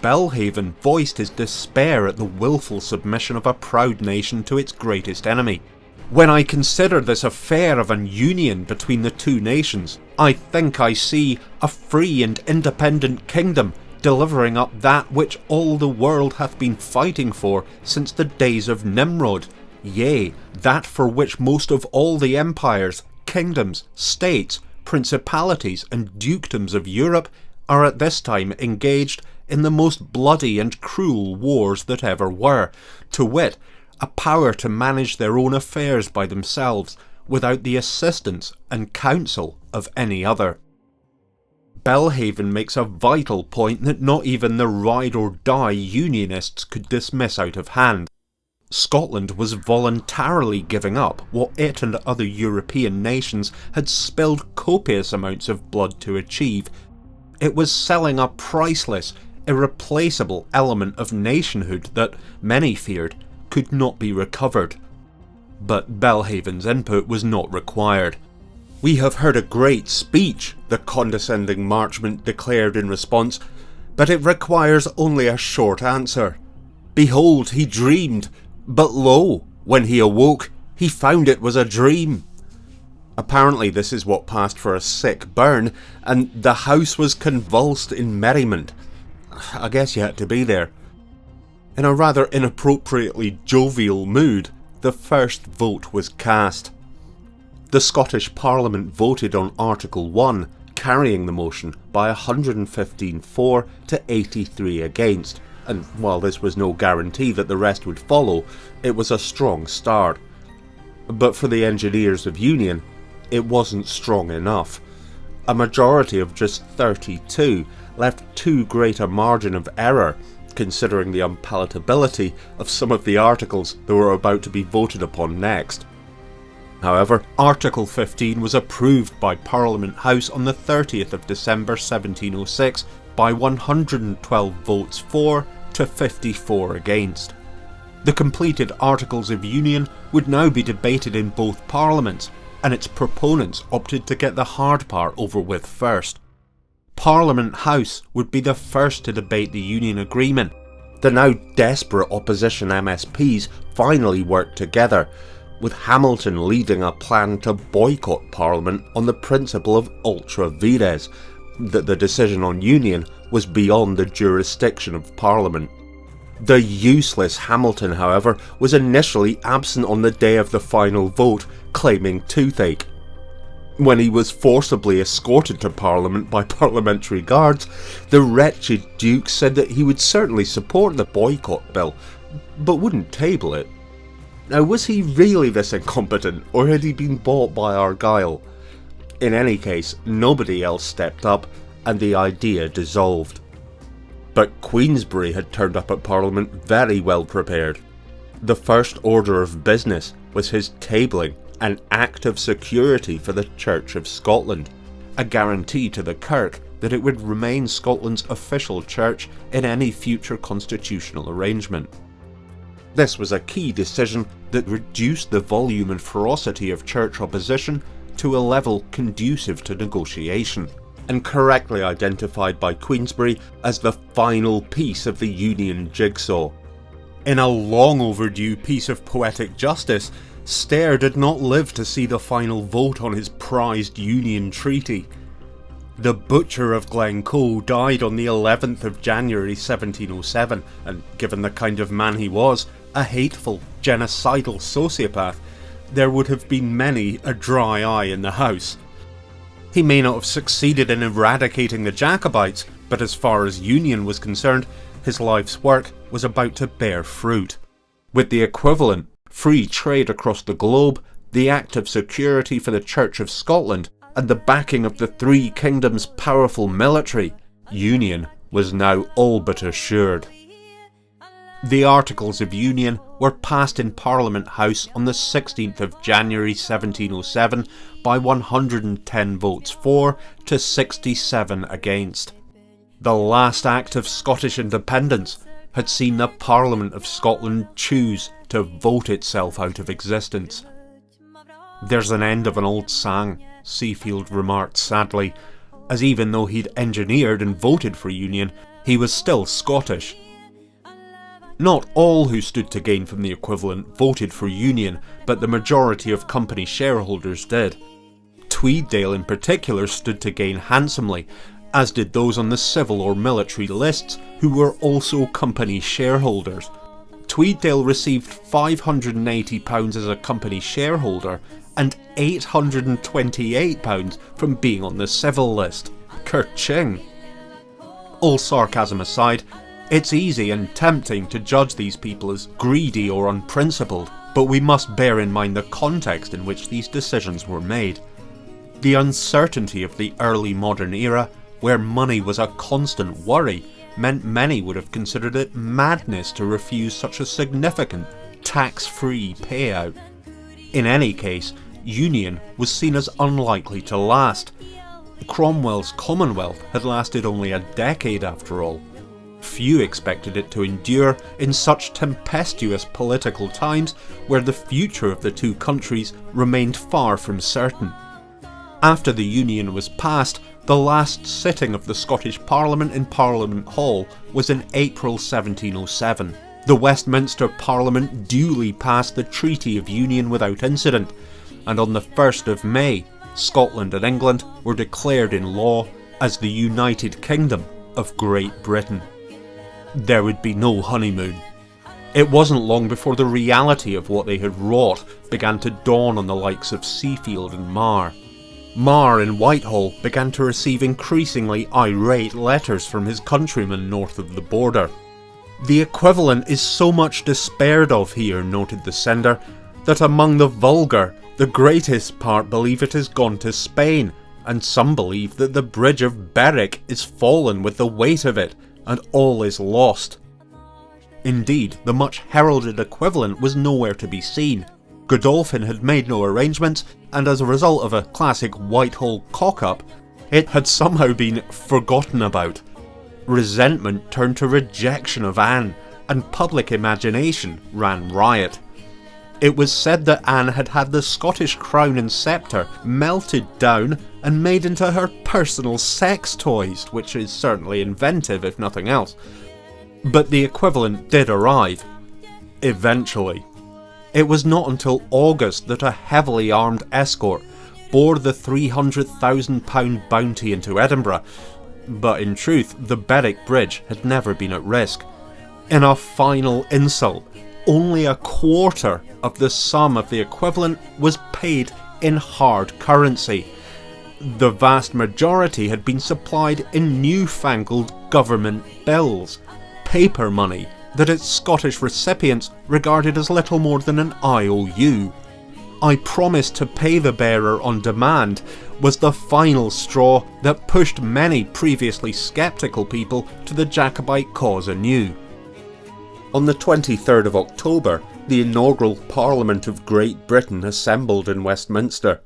S1: Belhaven voiced his despair at the willful submission of a proud nation to its greatest enemy. "When I consider this affair of an union between the two nations, I think I see a free and independent kingdom delivering up that which all the world hath been fighting for since the days of Nimrod, yea, that for which most of all the empires, kingdoms, states, principalities and dukedoms of Europe are at this time engaged in the most bloody and cruel wars that ever were, to wit, a power to manage their own affairs by themselves, without the assistance and counsel of any other." Belhaven makes a vital point that not even the ride-or-die Unionists could dismiss out of hand. Scotland was voluntarily giving up what it and other European nations had spilled copious amounts of blood to achieve. It was selling a priceless, irreplaceable element of nationhood that, many feared, could not be recovered. But Belhaven's input was not required. "We have heard a great speech," the condescending Marchmont declared in response, "but it requires only a short answer. Behold, he dreamed, but lo, when he awoke, he found it was a dream." Apparently this is what passed for a sick burn, and the house was convulsed in merriment. I guess you had to be there. In a rather inappropriately jovial mood, the first vote was cast. The Scottish Parliament voted on Article 1, carrying the motion by 115 for to 83 against, and while this was no guarantee that the rest would follow, it was a strong start. But for the engineers of union, it wasn't strong enough. A majority of just 32 left too great a margin of error, considering the unpalatability of some of the articles that were about to be voted upon next. However, Article 15 was approved by Parliament House on the 30th of December 1706 by 112 votes for to 54 against. The completed Articles of Union would now be debated in both Parliaments, and its proponents opted to get the hard part over with first. Parliament House would be the first to debate the Union agreement. The now desperate opposition MSPs finally worked together, with Hamilton leading a plan to boycott Parliament on the principle of ultra vires, that the decision on union was beyond the jurisdiction of Parliament. The useless Hamilton, however, was initially absent on the day of the final vote, claiming toothache. When he was forcibly escorted to Parliament by parliamentary guards, the wretched Duke said that he would certainly support the boycott bill, but wouldn't table it. Now, was he really this incompetent, or had he been bought by Argyle? In any case, nobody else stepped up, and the idea dissolved. But Queensberry had turned up at Parliament very well prepared. The first order of business was his tabling an Act of Security for the Church of Scotland, a guarantee to the Kirk that it would remain Scotland's official church in any future constitutional arrangement. This was a key decision that reduced the volume and ferocity of church opposition to a level conducive to negotiation, and correctly identified by Queensberry as the final piece of the Union jigsaw. In a long overdue piece of poetic justice, Stair did not live to see the final vote on his prized Union treaty. The Butcher of Glencoe died on the 11th of January 1707, and given the kind of man he was, a hateful, genocidal sociopath, there would have been many a dry eye in the house. He may not have succeeded in eradicating the Jacobites, but as far as Union was concerned, his life's work was about to bear fruit. With the equivalent, free trade across the globe, the Act of Security for the Church of Scotland, and the backing of the Three Kingdoms' powerful military, Union was now all but assured. The Articles of Union were passed in Parliament House on the 16th of January 1707 by 110 votes for to 67 against. The last act of Scottish independence had seen the Parliament of Scotland choose to vote itself out of existence. "There's an end of an old sang," Seafield remarked sadly, as even though he'd engineered and voted for Union, he was still Scottish. Not all who stood to gain from the equivalent voted for Union, but the majority of company shareholders did. Tweeddale in particular stood to gain handsomely, as did those on the civil or military lists who were also company shareholders. Tweeddale received £580 as a company shareholder and £828 from being on the civil list. Kerching! All sarcasm aside, it's easy and tempting to judge these people as greedy or unprincipled, but we must bear in mind the context in which these decisions were made. The uncertainty of the early modern era, where money was a constant worry, meant many would have considered it madness to refuse such a significant, tax-free payout. In any case, Union was seen as unlikely to last. Cromwell's Commonwealth had lasted only a decade after all. Few expected it to endure in such tempestuous political times where the future of the two countries remained far from certain. After the Union was passed, the last sitting of the Scottish Parliament in Parliament Hall was in April 1707. The Westminster Parliament duly passed the Treaty of Union without incident, and on the 1st of May, Scotland and England were declared in law as the United Kingdom of Great Britain. There would be no honeymoon. It wasn't long before the reality of what they had wrought began to dawn on the likes of Seafield and Marr. Marr in Whitehall began to receive increasingly irate letters from his countrymen north of the border. "The equivalent is so much despaired of here," noted the sender, "that among the vulgar, the greatest part believe it has gone to Spain, and some believe that the bridge of Berwick is fallen with the weight of it, and all is lost." Indeed, the much heralded equivalent was nowhere to be seen. Godolphin had made no arrangements, and as a result of a classic Whitehall cock-up, it had somehow been forgotten about. Resentment turned to rejection of Anne, and public imagination ran riot. It was said that Anne had had the Scottish crown and sceptre melted down and made into her personal sex toys, which is certainly inventive if nothing else. But the equivalent did arrive. Eventually. It was not until August that a heavily armed escort bore the £300,000 bounty into Edinburgh, but in truth the Berwick Bridge had never been at risk. In a final insult, only a quarter of the sum of the equivalent was paid in hard currency. The vast majority had been supplied in newfangled government bills, paper money that its Scottish recipients regarded as little more than an IOU. "I promise to pay the bearer on demand" was the final straw that pushed many previously sceptical people to the Jacobite cause anew. On the 23rd of October, the inaugural Parliament of Great Britain assembled in Westminster.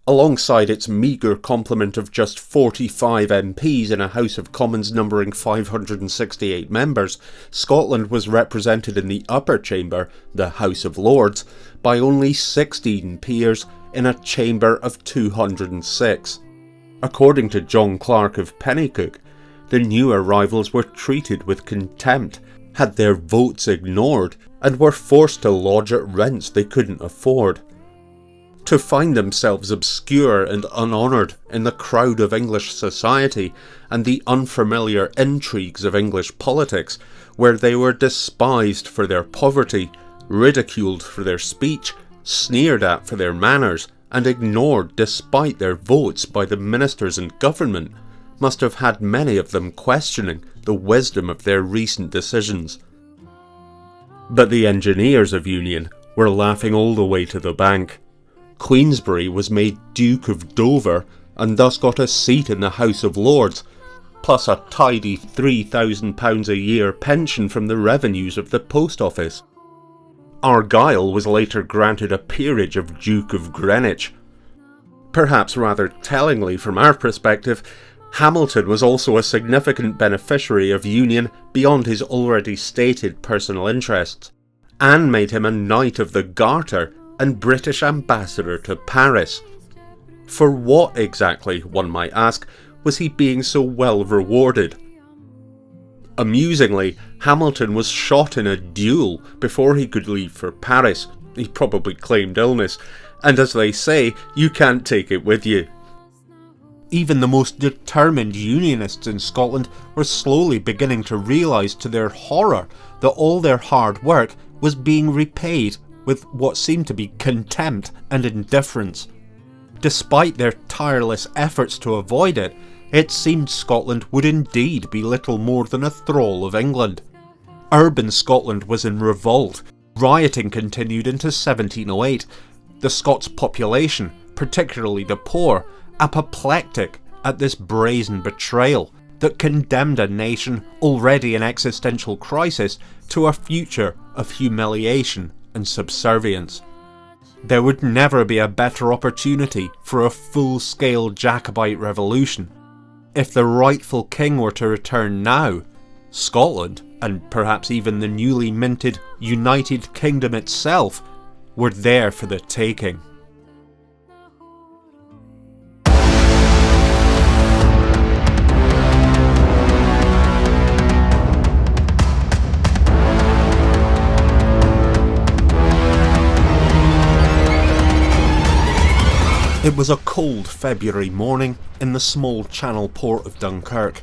S1: Alongside its meagre complement of just 45 MPs in a House of Commons numbering 568 members, Scotland was represented in the upper chamber, the House of Lords, by only 16 peers in a chamber of 206. According to John Clark of Pennycook, the new arrivals were treated with contempt, had their votes ignored, and were forced to lodge at rents they couldn't afford. To find themselves obscure and unhonoured in the crowd of English society and the unfamiliar intrigues of English politics, where they were despised for their poverty, ridiculed for their speech, sneered at for their manners, and ignored despite their votes by the ministers and government, must have had many of them questioning the wisdom of their recent decisions. But the engineers of Union were laughing all the way to the bank. Queensberry was made Duke of Dover and thus got a seat in the House of Lords, plus a tidy £3,000 a year pension from the revenues of the post office. Argyll was later granted a peerage of Duke of Greenwich. Perhaps rather tellingly from our perspective, Hamilton was also a significant beneficiary of Union beyond his already stated personal interests. Anne made him a Knight of the Garter and British Ambassador to Paris. For what exactly, one might ask, was he being so well rewarded? Amusingly, Hamilton was shot in a duel before he could leave for Paris. He probably claimed illness, and as they say, you can't take it with you. Even the most determined Unionists in Scotland were slowly beginning to realise to their horror that all their hard work was being repaid with what seemed to be contempt and indifference. Despite their tireless efforts to avoid it, it seemed Scotland would indeed be little more than a thrall of England. Urban Scotland was in revolt. Rioting continued into 1708. The Scots population, particularly the poor, apoplectic at this brazen betrayal that condemned a nation already in existential crisis to a future of humiliation and subservience. There would never be a better opportunity for a full-scale Jacobite revolution. If the rightful king were to return now, Scotland, and perhaps even the newly minted United Kingdom itself, were there for the taking. It was a cold February morning in the small channel port of Dunkirk.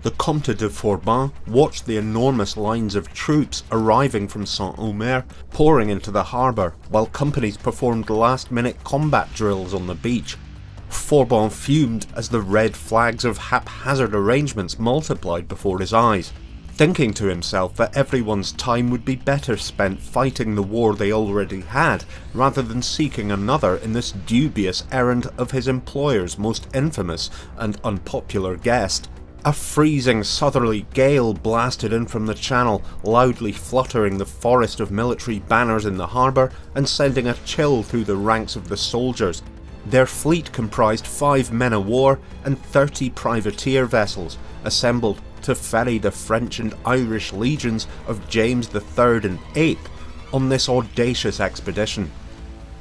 S1: The Comte de Forbin watched the enormous lines of troops arriving from Saint-Omer pouring into the harbour, while companies performed last-minute combat drills on the beach. Forbin fumed as the red flags of haphazard arrangements multiplied before his eyes, thinking to himself that everyone's time would be better spent fighting the war they already had, rather than seeking another in this dubious errand of his employer's most infamous and unpopular guest. A freezing southerly gale blasted in from the channel, loudly fluttering the forest of military banners in the harbour and sending a chill through the ranks of the soldiers. Their fleet comprised 5 men-of-war and 30 privateer vessels, assembled to ferry the French and Irish legions of James III and VIII on this audacious expedition.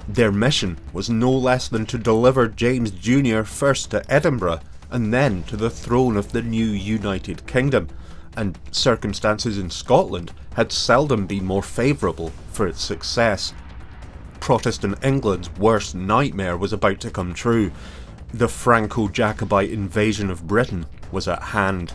S1: Their mission was no less than to deliver James Jr. first to Edinburgh and then to the throne of the new United Kingdom, and circumstances in Scotland had seldom been more favourable for its success. Protestant England's worst nightmare was about to come true. The Franco-Jacobite invasion of Britain was at hand.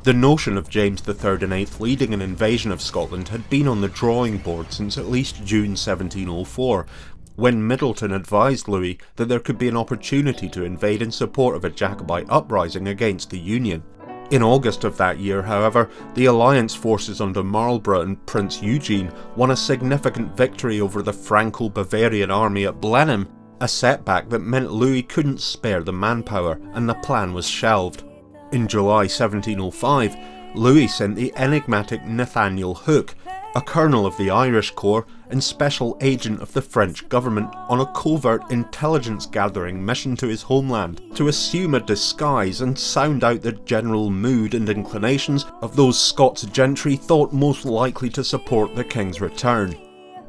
S1: The notion of James III and VIII leading an invasion of Scotland had been on the drawing board since at least June 1704, when Middleton advised Louis that there could be an opportunity to invade in support of a Jacobite uprising against the Union. In August of that year, however, the alliance forces under Marlborough and Prince Eugene won a significant victory over the Franco-Bavarian army at Blenheim, a setback that meant Louis couldn't spare the manpower and the plan was shelved. In July 1705, Louis sent the enigmatic Nathaniel Hooke, a colonel of the Irish Corps and special agent of the French government, on a covert intelligence-gathering mission to his homeland to assume a disguise and sound out the general mood and inclinations of those Scots gentry thought most likely to support the king's return.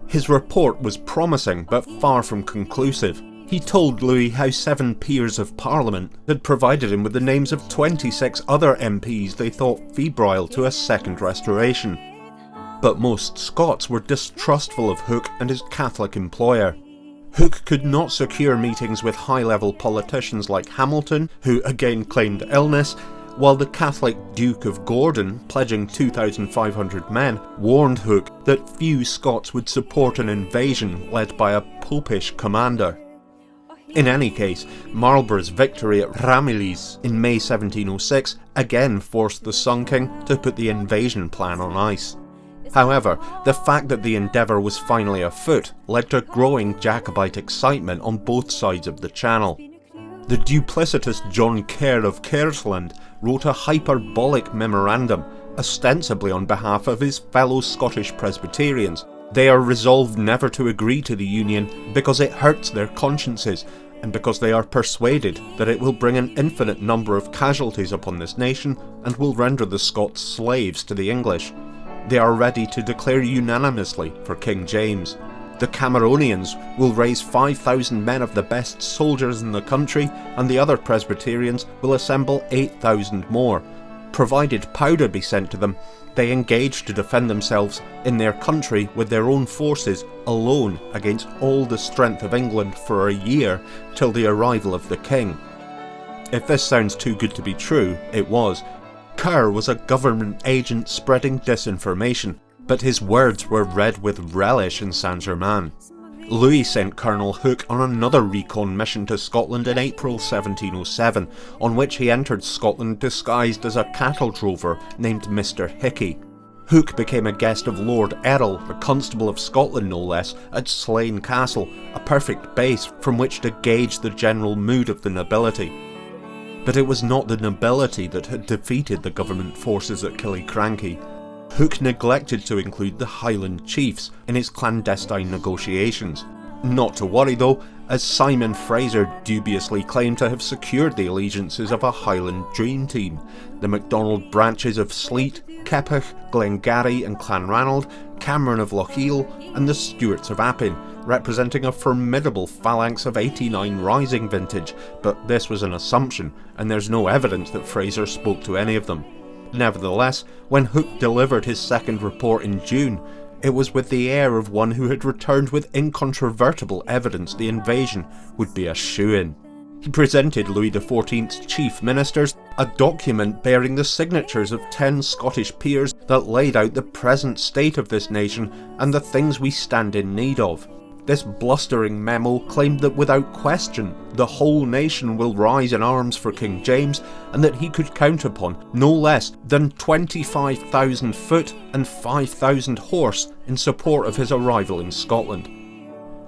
S1: His report was promising but far from conclusive. He told Louis how 7 peers of Parliament had provided him with the names of 26 other MPs they thought febrile to a second restoration. But most Scots were distrustful of Hooke and his Catholic employer. Hooke could not secure meetings with high-level politicians like Hamilton, who again claimed illness, while the Catholic Duke of Gordon, pledging 2,500 men, warned Hooke that few Scots would support an invasion led by a popish commander. In any case, Marlborough's victory at Ramillies in May 1706 again forced the Sun King to put the invasion plan on ice. However, the fact that the endeavour was finally afoot led to growing Jacobite excitement on both sides of the Channel. The duplicitous John Kerr of Kersland wrote a hyperbolic memorandum, ostensibly on behalf of his fellow Scottish Presbyterians. They are resolved never to agree to the Union because it hurts their consciences, and because they are persuaded that it will bring an infinite number of casualties upon this nation and will render the Scots slaves to the English. They are ready to declare unanimously for King James. The Cameronians will raise 5,000 men of the best soldiers in the country, and the other Presbyterians will assemble 8,000 more. Provided powder be sent to them, they engage to defend themselves in their country with their own forces alone against all the strength of England for a year till the arrival of the king. If this sounds too good to be true, it was. Kerr was a government agent spreading disinformation, but his words were read with relish in Saint-Germain. Louis sent Colonel Hooke on another recon mission to Scotland in April 1707, on which he entered Scotland disguised as a cattle drover named Mr. Hickey. Hooke became a guest of Lord Errol, the Constable of Scotland no less, at Slane Castle, a perfect base from which to gauge the general mood of the nobility. But it was not the nobility that had defeated the government forces at Killiecrankie. Hooke neglected to include the Highland chiefs in his clandestine negotiations. Not to worry though, as Simon Fraser dubiously claimed to have secured the allegiances of a Highland dream team, the MacDonald branches of Sleat, Keppoch, Glengarry and Clanranald, Cameron of Lochiel and the Stuarts of Appin, representing a formidable phalanx of 89 rising vintage, but this was an assumption and there's no evidence that Fraser spoke to any of them. Nevertheless, when Hooke delivered his second report in June, it was with the air of one who had returned with incontrovertible evidence the invasion would be a shoo-in. He presented Louis XIV's chief ministers a document bearing the signatures of 10 Scottish peers that laid out the present state of this nation and the things we stand in need of. This blustering memo claimed that without question the whole nation will rise in arms for King James, and that he could count upon no less than 25,000 foot and 5,000 horse in support of his arrival in Scotland.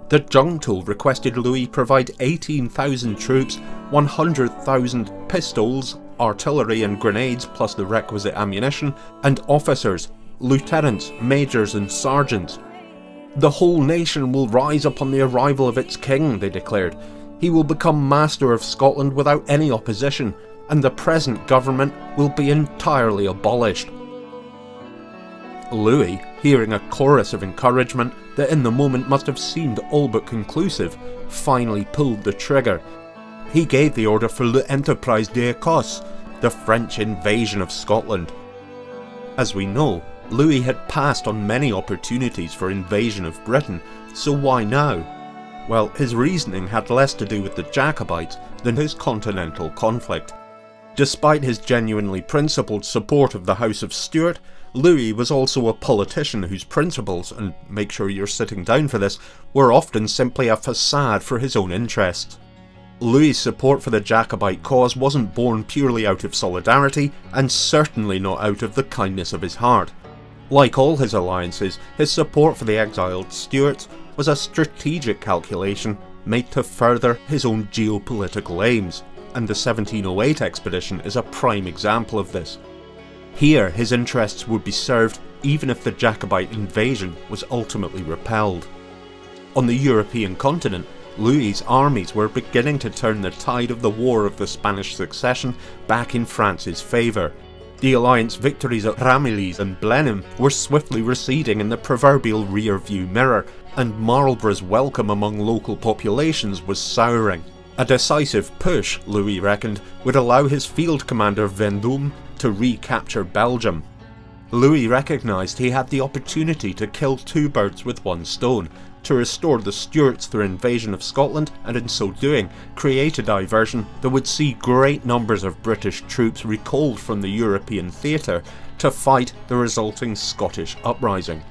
S1: The Junto requested Louis provide 18,000 troops, 100,000 pistols, artillery and grenades plus the requisite ammunition, and officers, lieutenants, majors and sergeants. The whole nation will rise upon the arrival of its king, they declared. He will become master of Scotland without any opposition, and the present government will be entirely abolished. Louis, hearing a chorus of encouragement that in the moment must have seemed all but conclusive, finally pulled the trigger. He gave the order for l'Enterprise d'Écosse, the French invasion of Scotland. As we know, Louis had passed on many opportunities for invasion of Britain, so why now? Well, his reasoning had less to do with the Jacobites than his continental conflict. Despite his genuinely principled support of the House of Stuart, Louis was also a politician whose principles, and make sure you're sitting down for this, were often simply a facade for his own interests. Louis' support for the Jacobite cause wasn't born purely out of solidarity, and certainly not out of the kindness of his heart. Like all his alliances, his support for the exiled Stuarts was a strategic calculation made to further his own geopolitical aims, and the 1708 expedition is a prime example of this. Here, his interests would be served even if the Jacobite invasion was ultimately repelled. On the European continent, Louis's armies were beginning to turn the tide of the War of the Spanish Succession back in France's favour. The Alliance victories at Ramillies and Blenheim were swiftly receding in the proverbial rear-view mirror, and Marlborough's welcome among local populations was souring. A decisive push, Louis reckoned, would allow his field commander Vendôme to recapture Belgium. Louis recognised he had the opportunity to kill two birds with one stone, to restore the Stuarts through invasion of Scotland, and in so doing create a diversion that would see great numbers of British troops recalled from the European theatre to fight the resulting Scottish uprising.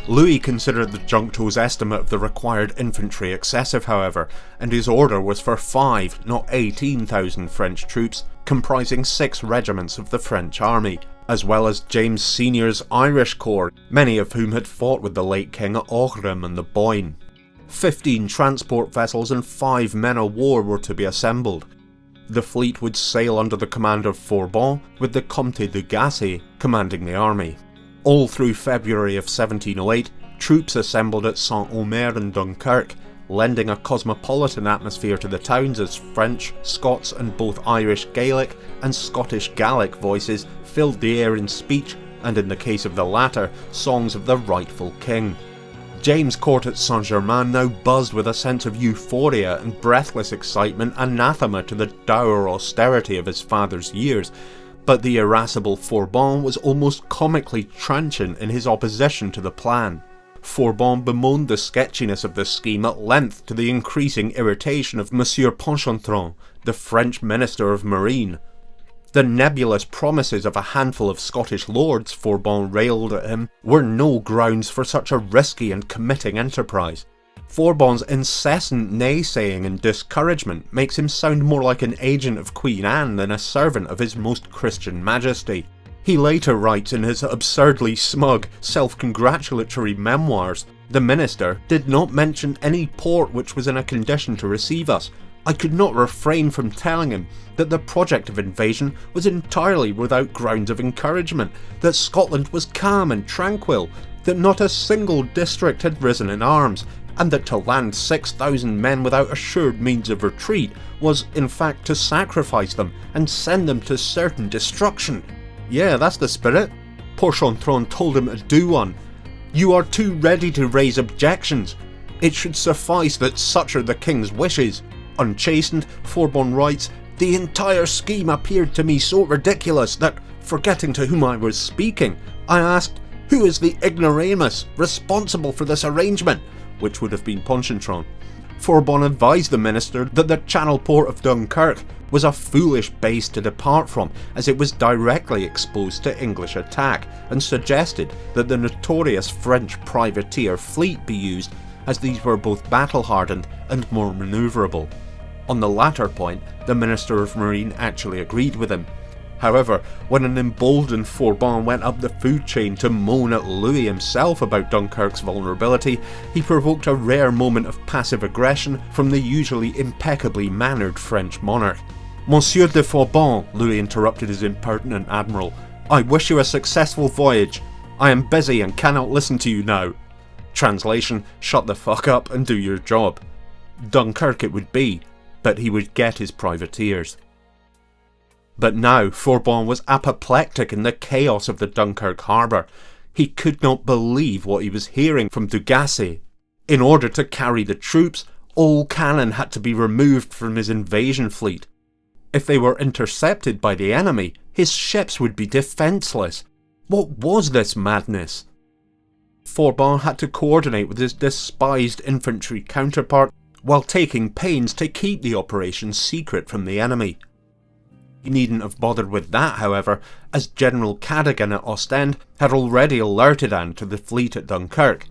S1: Louis considered the Juncto's estimate of the required infantry excessive, however, and his order was for 5, not 18,000 French troops, comprising 6 regiments of the French army, as well as James Senior's Irish Corps, many of whom had fought with the late king at Aughrim and the Boyne. 15 transport vessels and 5 men of war were to be assembled. The fleet would sail under the command of Fourbon, with the Comte de Gassé commanding the army. All through February of 1708, troops assembled at Saint-Omer and Dunkirk, lending a cosmopolitan atmosphere to the towns as French, Scots and both Irish Gaelic and Scottish Gaelic voices filled the air in speech, and in the case of the latter, songs of the rightful king. James' court at Saint-Germain now buzzed with a sense of euphoria and breathless excitement, anathema to the dour austerity of his father's years, but the irascible Fourbon was almost comically transient in his opposition to the plan. Fourbon bemoaned the sketchiness of the scheme at length, to the increasing irritation of Monsieur Pontchartrain, the French Minister of Marine. The nebulous promises of a handful of Scottish lords, Fourbon railed at him, were no grounds for such a risky and committing enterprise. Fourbon's incessant naysaying and discouragement makes him sound more like an agent of Queen Anne than a servant of His Most Christian Majesty. He later writes in his absurdly smug, self-congratulatory memoirs, "The minister did not mention any port which was in a condition to receive us. I could not refrain from telling him that the project of invasion was entirely without grounds of encouragement, that Scotland was calm and tranquil, that not a single district had risen in arms, and that to land 6,000 men without assured means of retreat was, in fact, to sacrifice them and send them to certain destruction." Yeah, that's the spirit. Pontchartrain told him to do one. "You are too ready to raise objections. It should suffice that such are the king's wishes." Unchastened, Fourbon writes, "The entire scheme appeared to me so ridiculous that, forgetting to whom I was speaking, I asked, 'Who is the ignoramus responsible for this arrangement?' which would have been Pontchartrain. Fourbon advised the minister that the channel port of Dunkirk was a foolish base to depart from, as it was directly exposed to English attack, and suggested that the notorious French privateer fleet be used, as these were both battle-hardened and more manoeuvrable. On the latter point, the Minister of Marine actually agreed with him. However, when an emboldened Fourbon went up the food chain to moan at Louis himself about Dunkirk's vulnerability, he provoked a rare moment of passive aggression from the usually impeccably mannered French monarch. "Monsieur de Fourbon," Louis interrupted his impertinent admiral, "I wish you a successful voyage. I am busy and cannot listen to you now." Translation: shut the fuck up and do your job. Dunkirk it would be, but he would get his privateers. But now Fourbon was apoplectic in the chaos of the Dunkirk harbour. He could not believe what he was hearing from Du Gassé. In order to carry the troops, all cannon had to be removed from his invasion fleet. If they were intercepted by the enemy, his ships would be defenceless. What was this madness? Fourbon had to coordinate with his despised infantry counterpart while taking pains to keep the operation secret from the enemy. He needn't have bothered with that, however, as General Cadogan at Ostend had already alerted Anne to the fleet at Dunkirk.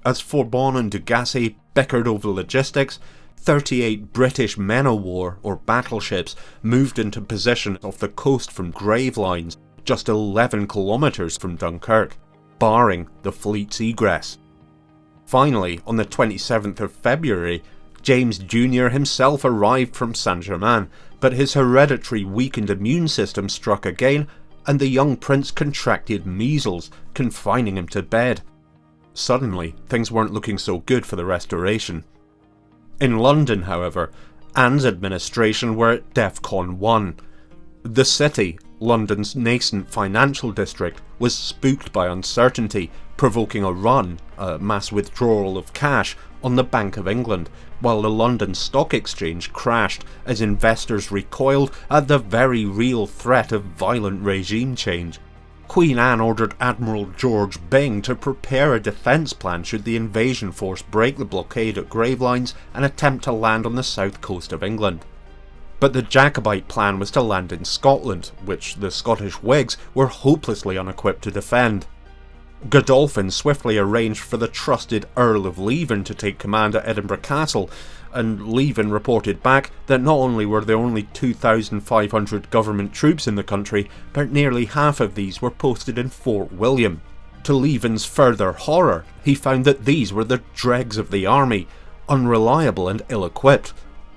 S1: As Forbon and Dugassi bickered over logistics, 38 British men-o'-war, or battleships, moved into position off the coast from Gravelines, just 11 kilometres from Dunkirk, barring the fleet's egress. Finally, on the 27th of February, James Jr. himself arrived from Saint-Germain, but his hereditary weakened immune system struck again, and the young prince contracted measles, confining him to bed. Suddenly, things weren't looking so good for the Restoration. In London, however, Anne's administration were at DEFCON 1. The city, London's nascent financial district, was spooked by uncertainty, provoking a run, a mass withdrawal of cash, on the Bank of England, while the London Stock Exchange crashed as investors recoiled at the very real threat of violent regime change. Queen Anne ordered Admiral George Byng to prepare a defence plan should the invasion force break the blockade at Gravelines and attempt to land on the south coast of England. But the Jacobite plan was to land in Scotland, which the Scottish Whigs were hopelessly unequipped to defend. Godolphin swiftly arranged for the trusted Earl of Leven to take command at Edinburgh Castle, and Leven reported back that not only were there only 2,500 government troops in the country, but nearly half of these were posted in Fort William. To Leven's further horror, he found that these were the dregs of the army, unreliable and ill-equipped.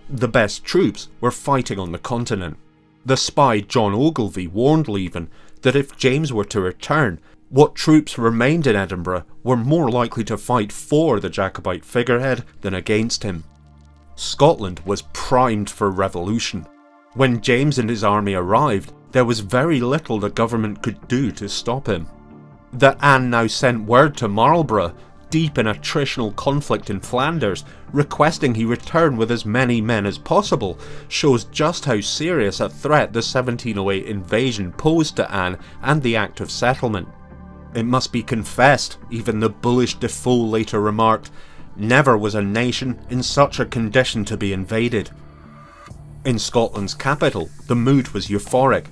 S1: The best troops were fighting on the continent. The spy John Ogilvy warned Leven that if James were to return, what troops remained in Edinburgh were more likely to fight for the Jacobite figurehead than against him. Scotland was primed for revolution. When James and his army arrived, there was very little the government could do to stop him. That Anne now sent word to Marlborough, deep in attritional conflict in Flanders, requesting he return with as many men as possible, shows just how serious a threat the 1708 invasion posed to Anne and the Act of Settlement. It must be confessed, even the bullish Defoe later remarked, never was a nation in such a condition to be invaded. In Scotland's capital, the mood was euphoric.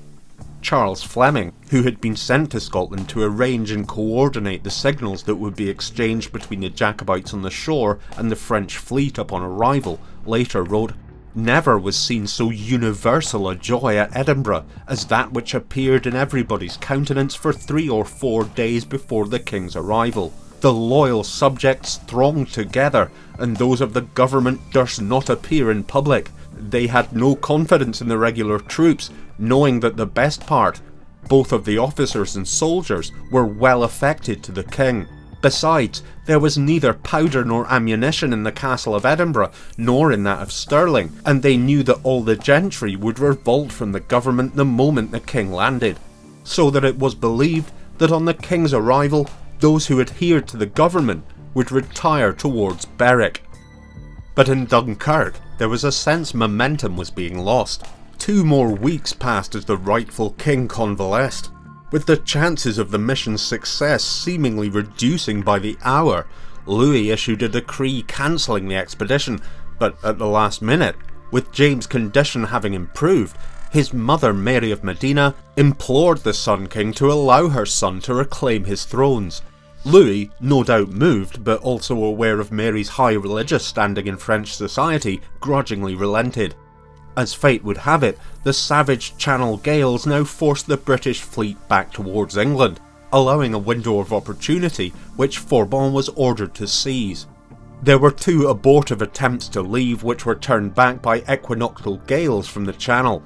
S1: Charles Fleming, who had been sent to Scotland to arrange and coordinate the signals that would be exchanged between the Jacobites on the shore and the French fleet upon arrival, later wrote, "Never was seen so universal a joy at Edinburgh as that which appeared in everybody's countenance for 3 or 4 days before the king's arrival. The loyal subjects thronged together, and those of the government durst not appear in public. They had no confidence in the regular troops, knowing that the best part, both of the officers and soldiers, were well affected to the king. Besides, there was neither powder nor ammunition in the castle of Edinburgh, nor in that of Stirling, and they knew that all the gentry would revolt from the government the moment the king landed, so that it was believed that on the king's arrival, those who adhered to the government would retire towards Berwick." But in Dunkirk, there was a sense momentum was being lost. 2 more weeks passed as the rightful king convalesced. With the chances of the mission's success seemingly reducing by the hour, Louis issued a decree cancelling the expedition, but at the last minute, with James' condition having improved, his mother Mary of Modena implored the Sun King to allow her son to reclaim his thrones. Louis, no doubt moved, but also aware of Mary's high religious standing in French society, grudgingly relented. As fate would have it, the savage Channel gales now forced the British fleet back towards England, allowing a window of opportunity which Forbon was ordered to seize. There were 2 abortive attempts to leave which were turned back by equinoctial gales from the Channel.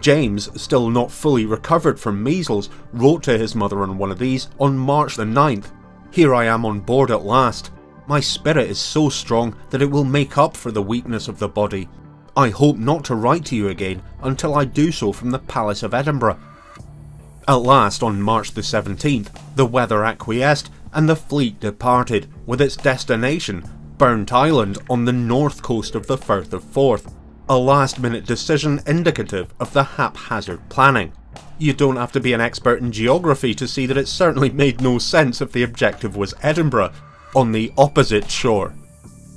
S1: James, still not fully recovered from measles, wrote to his mother on one of these on March the 9th, "Here I am on board at last. My spirit is so strong that it will make up for the weakness of the body. I hope not to write to you again until I do so from the Palace of Edinburgh." At last, on March the 17th, the weather acquiesced and the fleet departed, with its destination, Burnt Island on the north coast of the Firth of Forth, a last-minute decision indicative of the haphazard planning. You don't have to be an expert in geography to see that it certainly made no sense if the objective was Edinburgh, on the opposite shore.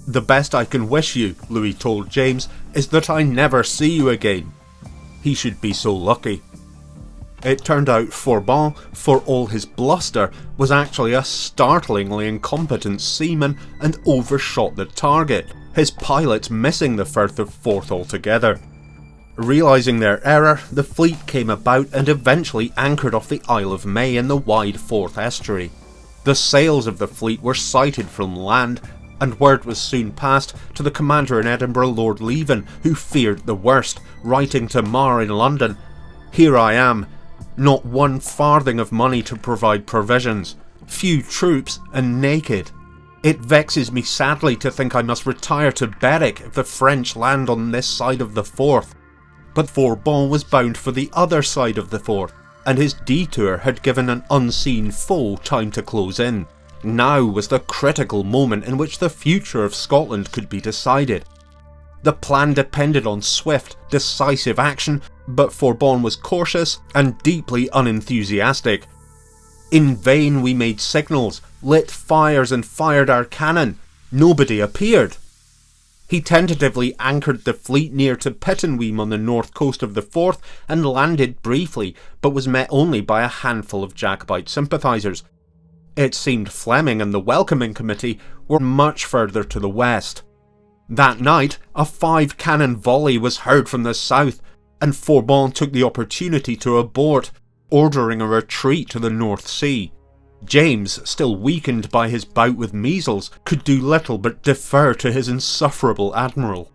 S1: "The best I can wish you," Louis told James, "is that I never see you again." he should be so lucky. It turned out Forbon, for all his bluster, was actually a startlingly incompetent seaman and overshot the target, his pilots missing the Firth of Forth altogether. Realising their error, the fleet came about and eventually anchored off the Isle of May in the wide Forth estuary. The sails of the fleet were sighted from land, and word was soon passed to the commander in Edinburgh, Lord Leven, who feared the worst, writing to Mar in London, "Here I am, not 1 farthing of money to provide provisions, few troops, and naked. It vexes me sadly to think I must retire to Berwick if the French land on this side of the Forth." But Forbon was bound for the other side of the Forth, and his detour had given an unseen foe time to close in. Now was the critical moment in which the future of Scotland could be decided. The plan depended on swift, decisive action, but Forbon was cautious and deeply unenthusiastic. "In vain we made signals, lit fires and fired our cannon. Nobody appeared." He tentatively anchored the fleet near to Pittenweem on the north coast of the Forth and landed briefly, but was met only by a handful of Jacobite sympathisers. It seemed Fleming and the welcoming committee were much further to the west. That night, a 5-cannon volley was heard from the south, and Forbon took the opportunity to abort, ordering a retreat to the North Sea. James, still weakened by his bout with measles, could do little but defer to his insufferable admiral.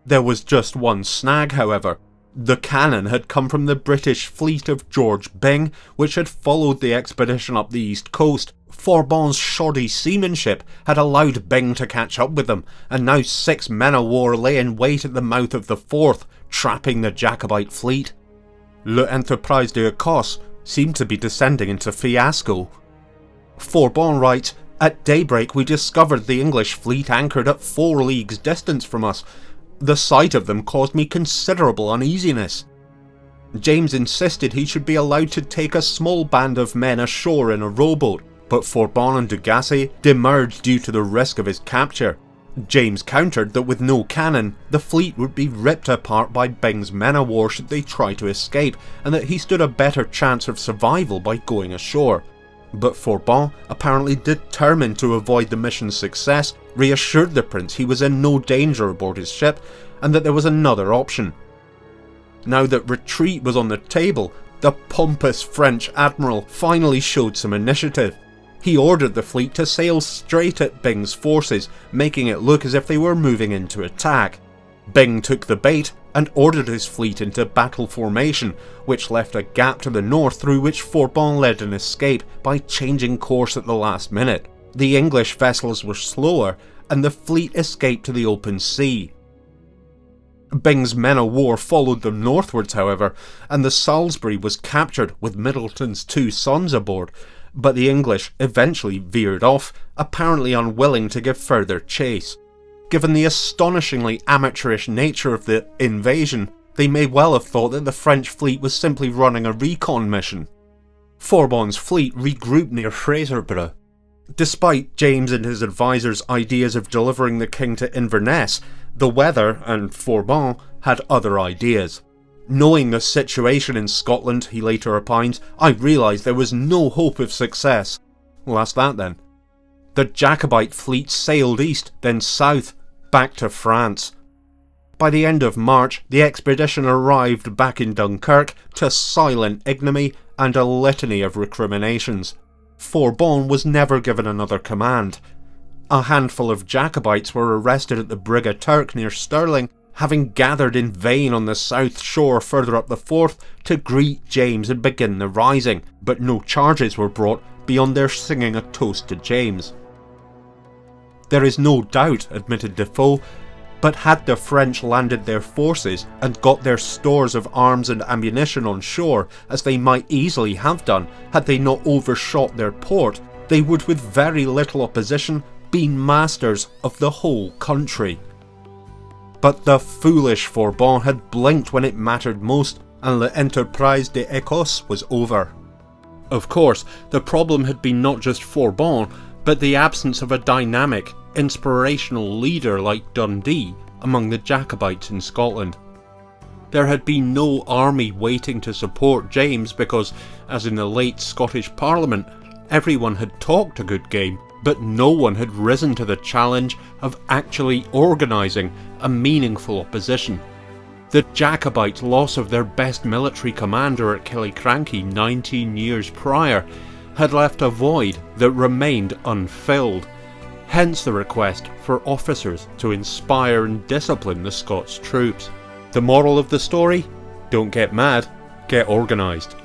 S1: There was just one snag, however. The cannon had come from the British fleet of George Byng, which had followed the expedition up the east coast. Forbon's shoddy seamanship had allowed Byng to catch up with them, and now 6 men-of-war lay in wait at the mouth of the Forth, trapping the Jacobite fleet. L'Enterprise d'Ecosse seemed to be descending into fiasco. Forbon writes, "At daybreak we discovered the English fleet anchored at 4 leagues distance from us. The sight of them caused me considerable uneasiness. James insisted he should be allowed to take a small band of men ashore in a rowboat, but Forbon and Dugasset demurred due to the risk of his capture. James countered that with no cannon, the fleet would be ripped apart by Byng's men-of-war should they try to escape, and that he stood a better chance of survival by going ashore. But Forbon, apparently determined to avoid the mission's success, reassured the prince he was in no danger aboard his ship, and that there was another option. Now that retreat was on the table, the pompous French admiral finally showed some initiative. He ordered the fleet to sail straight at Byng's forces, making it look as if they were moving in to attack. Byng took the bait and ordered his fleet into battle formation, which left a gap to the north through which Forbon led an escape by changing course at the last minute. The English vessels were slower, and the fleet escaped to the open sea. Byng's men-of-war followed them northwards, however, and the Salisbury was captured with Middleton's 2 sons aboard, but the English eventually veered off, apparently unwilling to give further chase. Given the astonishingly amateurish nature of the invasion, they may well have thought that the French fleet was simply running a recon mission. Forbon's fleet regrouped near Fraserburgh. Despite James and his advisors' ideas of delivering the king to Inverness, the weather and Forbon had other ideas. "Knowing the situation in Scotland," he later opines, "I realised there was no hope of success." Well, that's that then. The Jacobite fleet sailed east, then south, back to France. By the end of March, the expedition arrived back in Dunkirk to silent ignominy and a litany of recriminations. Forbon was never given another command. A handful of Jacobites were arrested at the Brig of Turk near Stirling, having gathered in vain on the south shore further up the Forth to greet James and begin the rising, but no charges were brought beyond their singing a toast to James. "There is no doubt," admitted Defoe, "but had the French landed their forces and got their stores of arms and ammunition on shore, as they might easily have done had they not overshot their port, they would with very little opposition been masters of the whole country." But the foolish Forbon had blinked when it mattered most, and l'Enterprise d'Ecosse was over. Of course, the problem had been not just Forbon, but the absence of a dynamic, inspirational leader like Dundee among the Jacobites in Scotland. There had been no army waiting to support James because, as in the late Scottish Parliament, everyone had talked a good game, but no one had risen to the challenge of actually organising a meaningful opposition. The Jacobite loss of their best military commander at Killiecrankie 19 years prior had left a void that remained unfilled, hence the request for officers to inspire and discipline the Scots troops. The moral of the story? Don't get mad, get organised.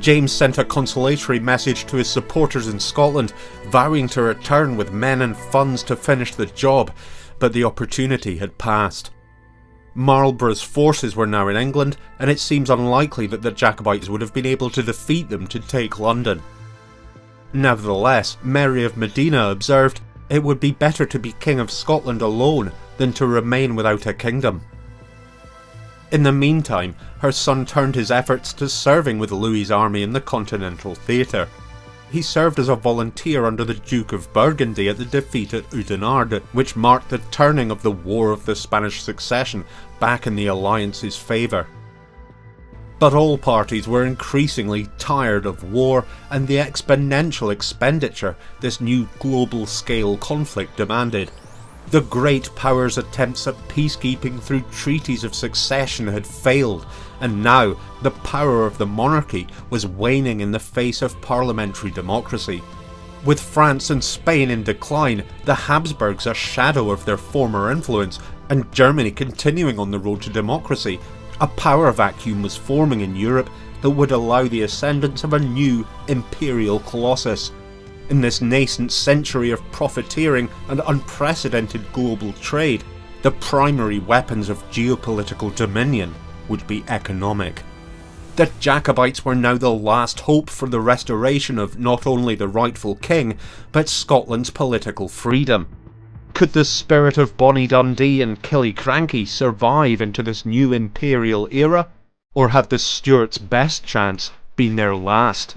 S1: James sent a consolatory message to his supporters in Scotland, vowing to return with men and funds to finish the job, but the opportunity had passed. Marlborough's forces were now in England, and it seems unlikely that the Jacobites would have been able to defeat them to take London. Nevertheless, Mary of Modena observed, it would be better to be King of Scotland alone than to remain without a kingdom. In the meantime, her son turned his efforts to serving with Louis's army in the Continental Theatre. He served as a volunteer under the Duke of Burgundy at the defeat at Oudenarde, which marked the turning of the War of the Spanish Succession back in the Alliance's favour. But all parties were increasingly tired of war and the exponential expenditure this new global-scale conflict demanded. The great powers' attempts at peacekeeping through treaties of succession had failed, and now the power of the monarchy was waning in the face of parliamentary democracy. With France and Spain in decline, the Habsburgs a shadow of their former influence, and Germany continuing on the road to democracy, a power vacuum was forming in Europe that would allow the ascendance of a new imperial colossus. In this nascent century of profiteering and unprecedented global trade, the primary weapons of geopolitical dominion would be economic. The Jacobites were now the last hope for the restoration of not only the rightful king, but Scotland's political freedom. Could the spirit of Bonnie Dundee and Killiecrankie survive into this new imperial era? Or had the Stuarts' best chance been their last?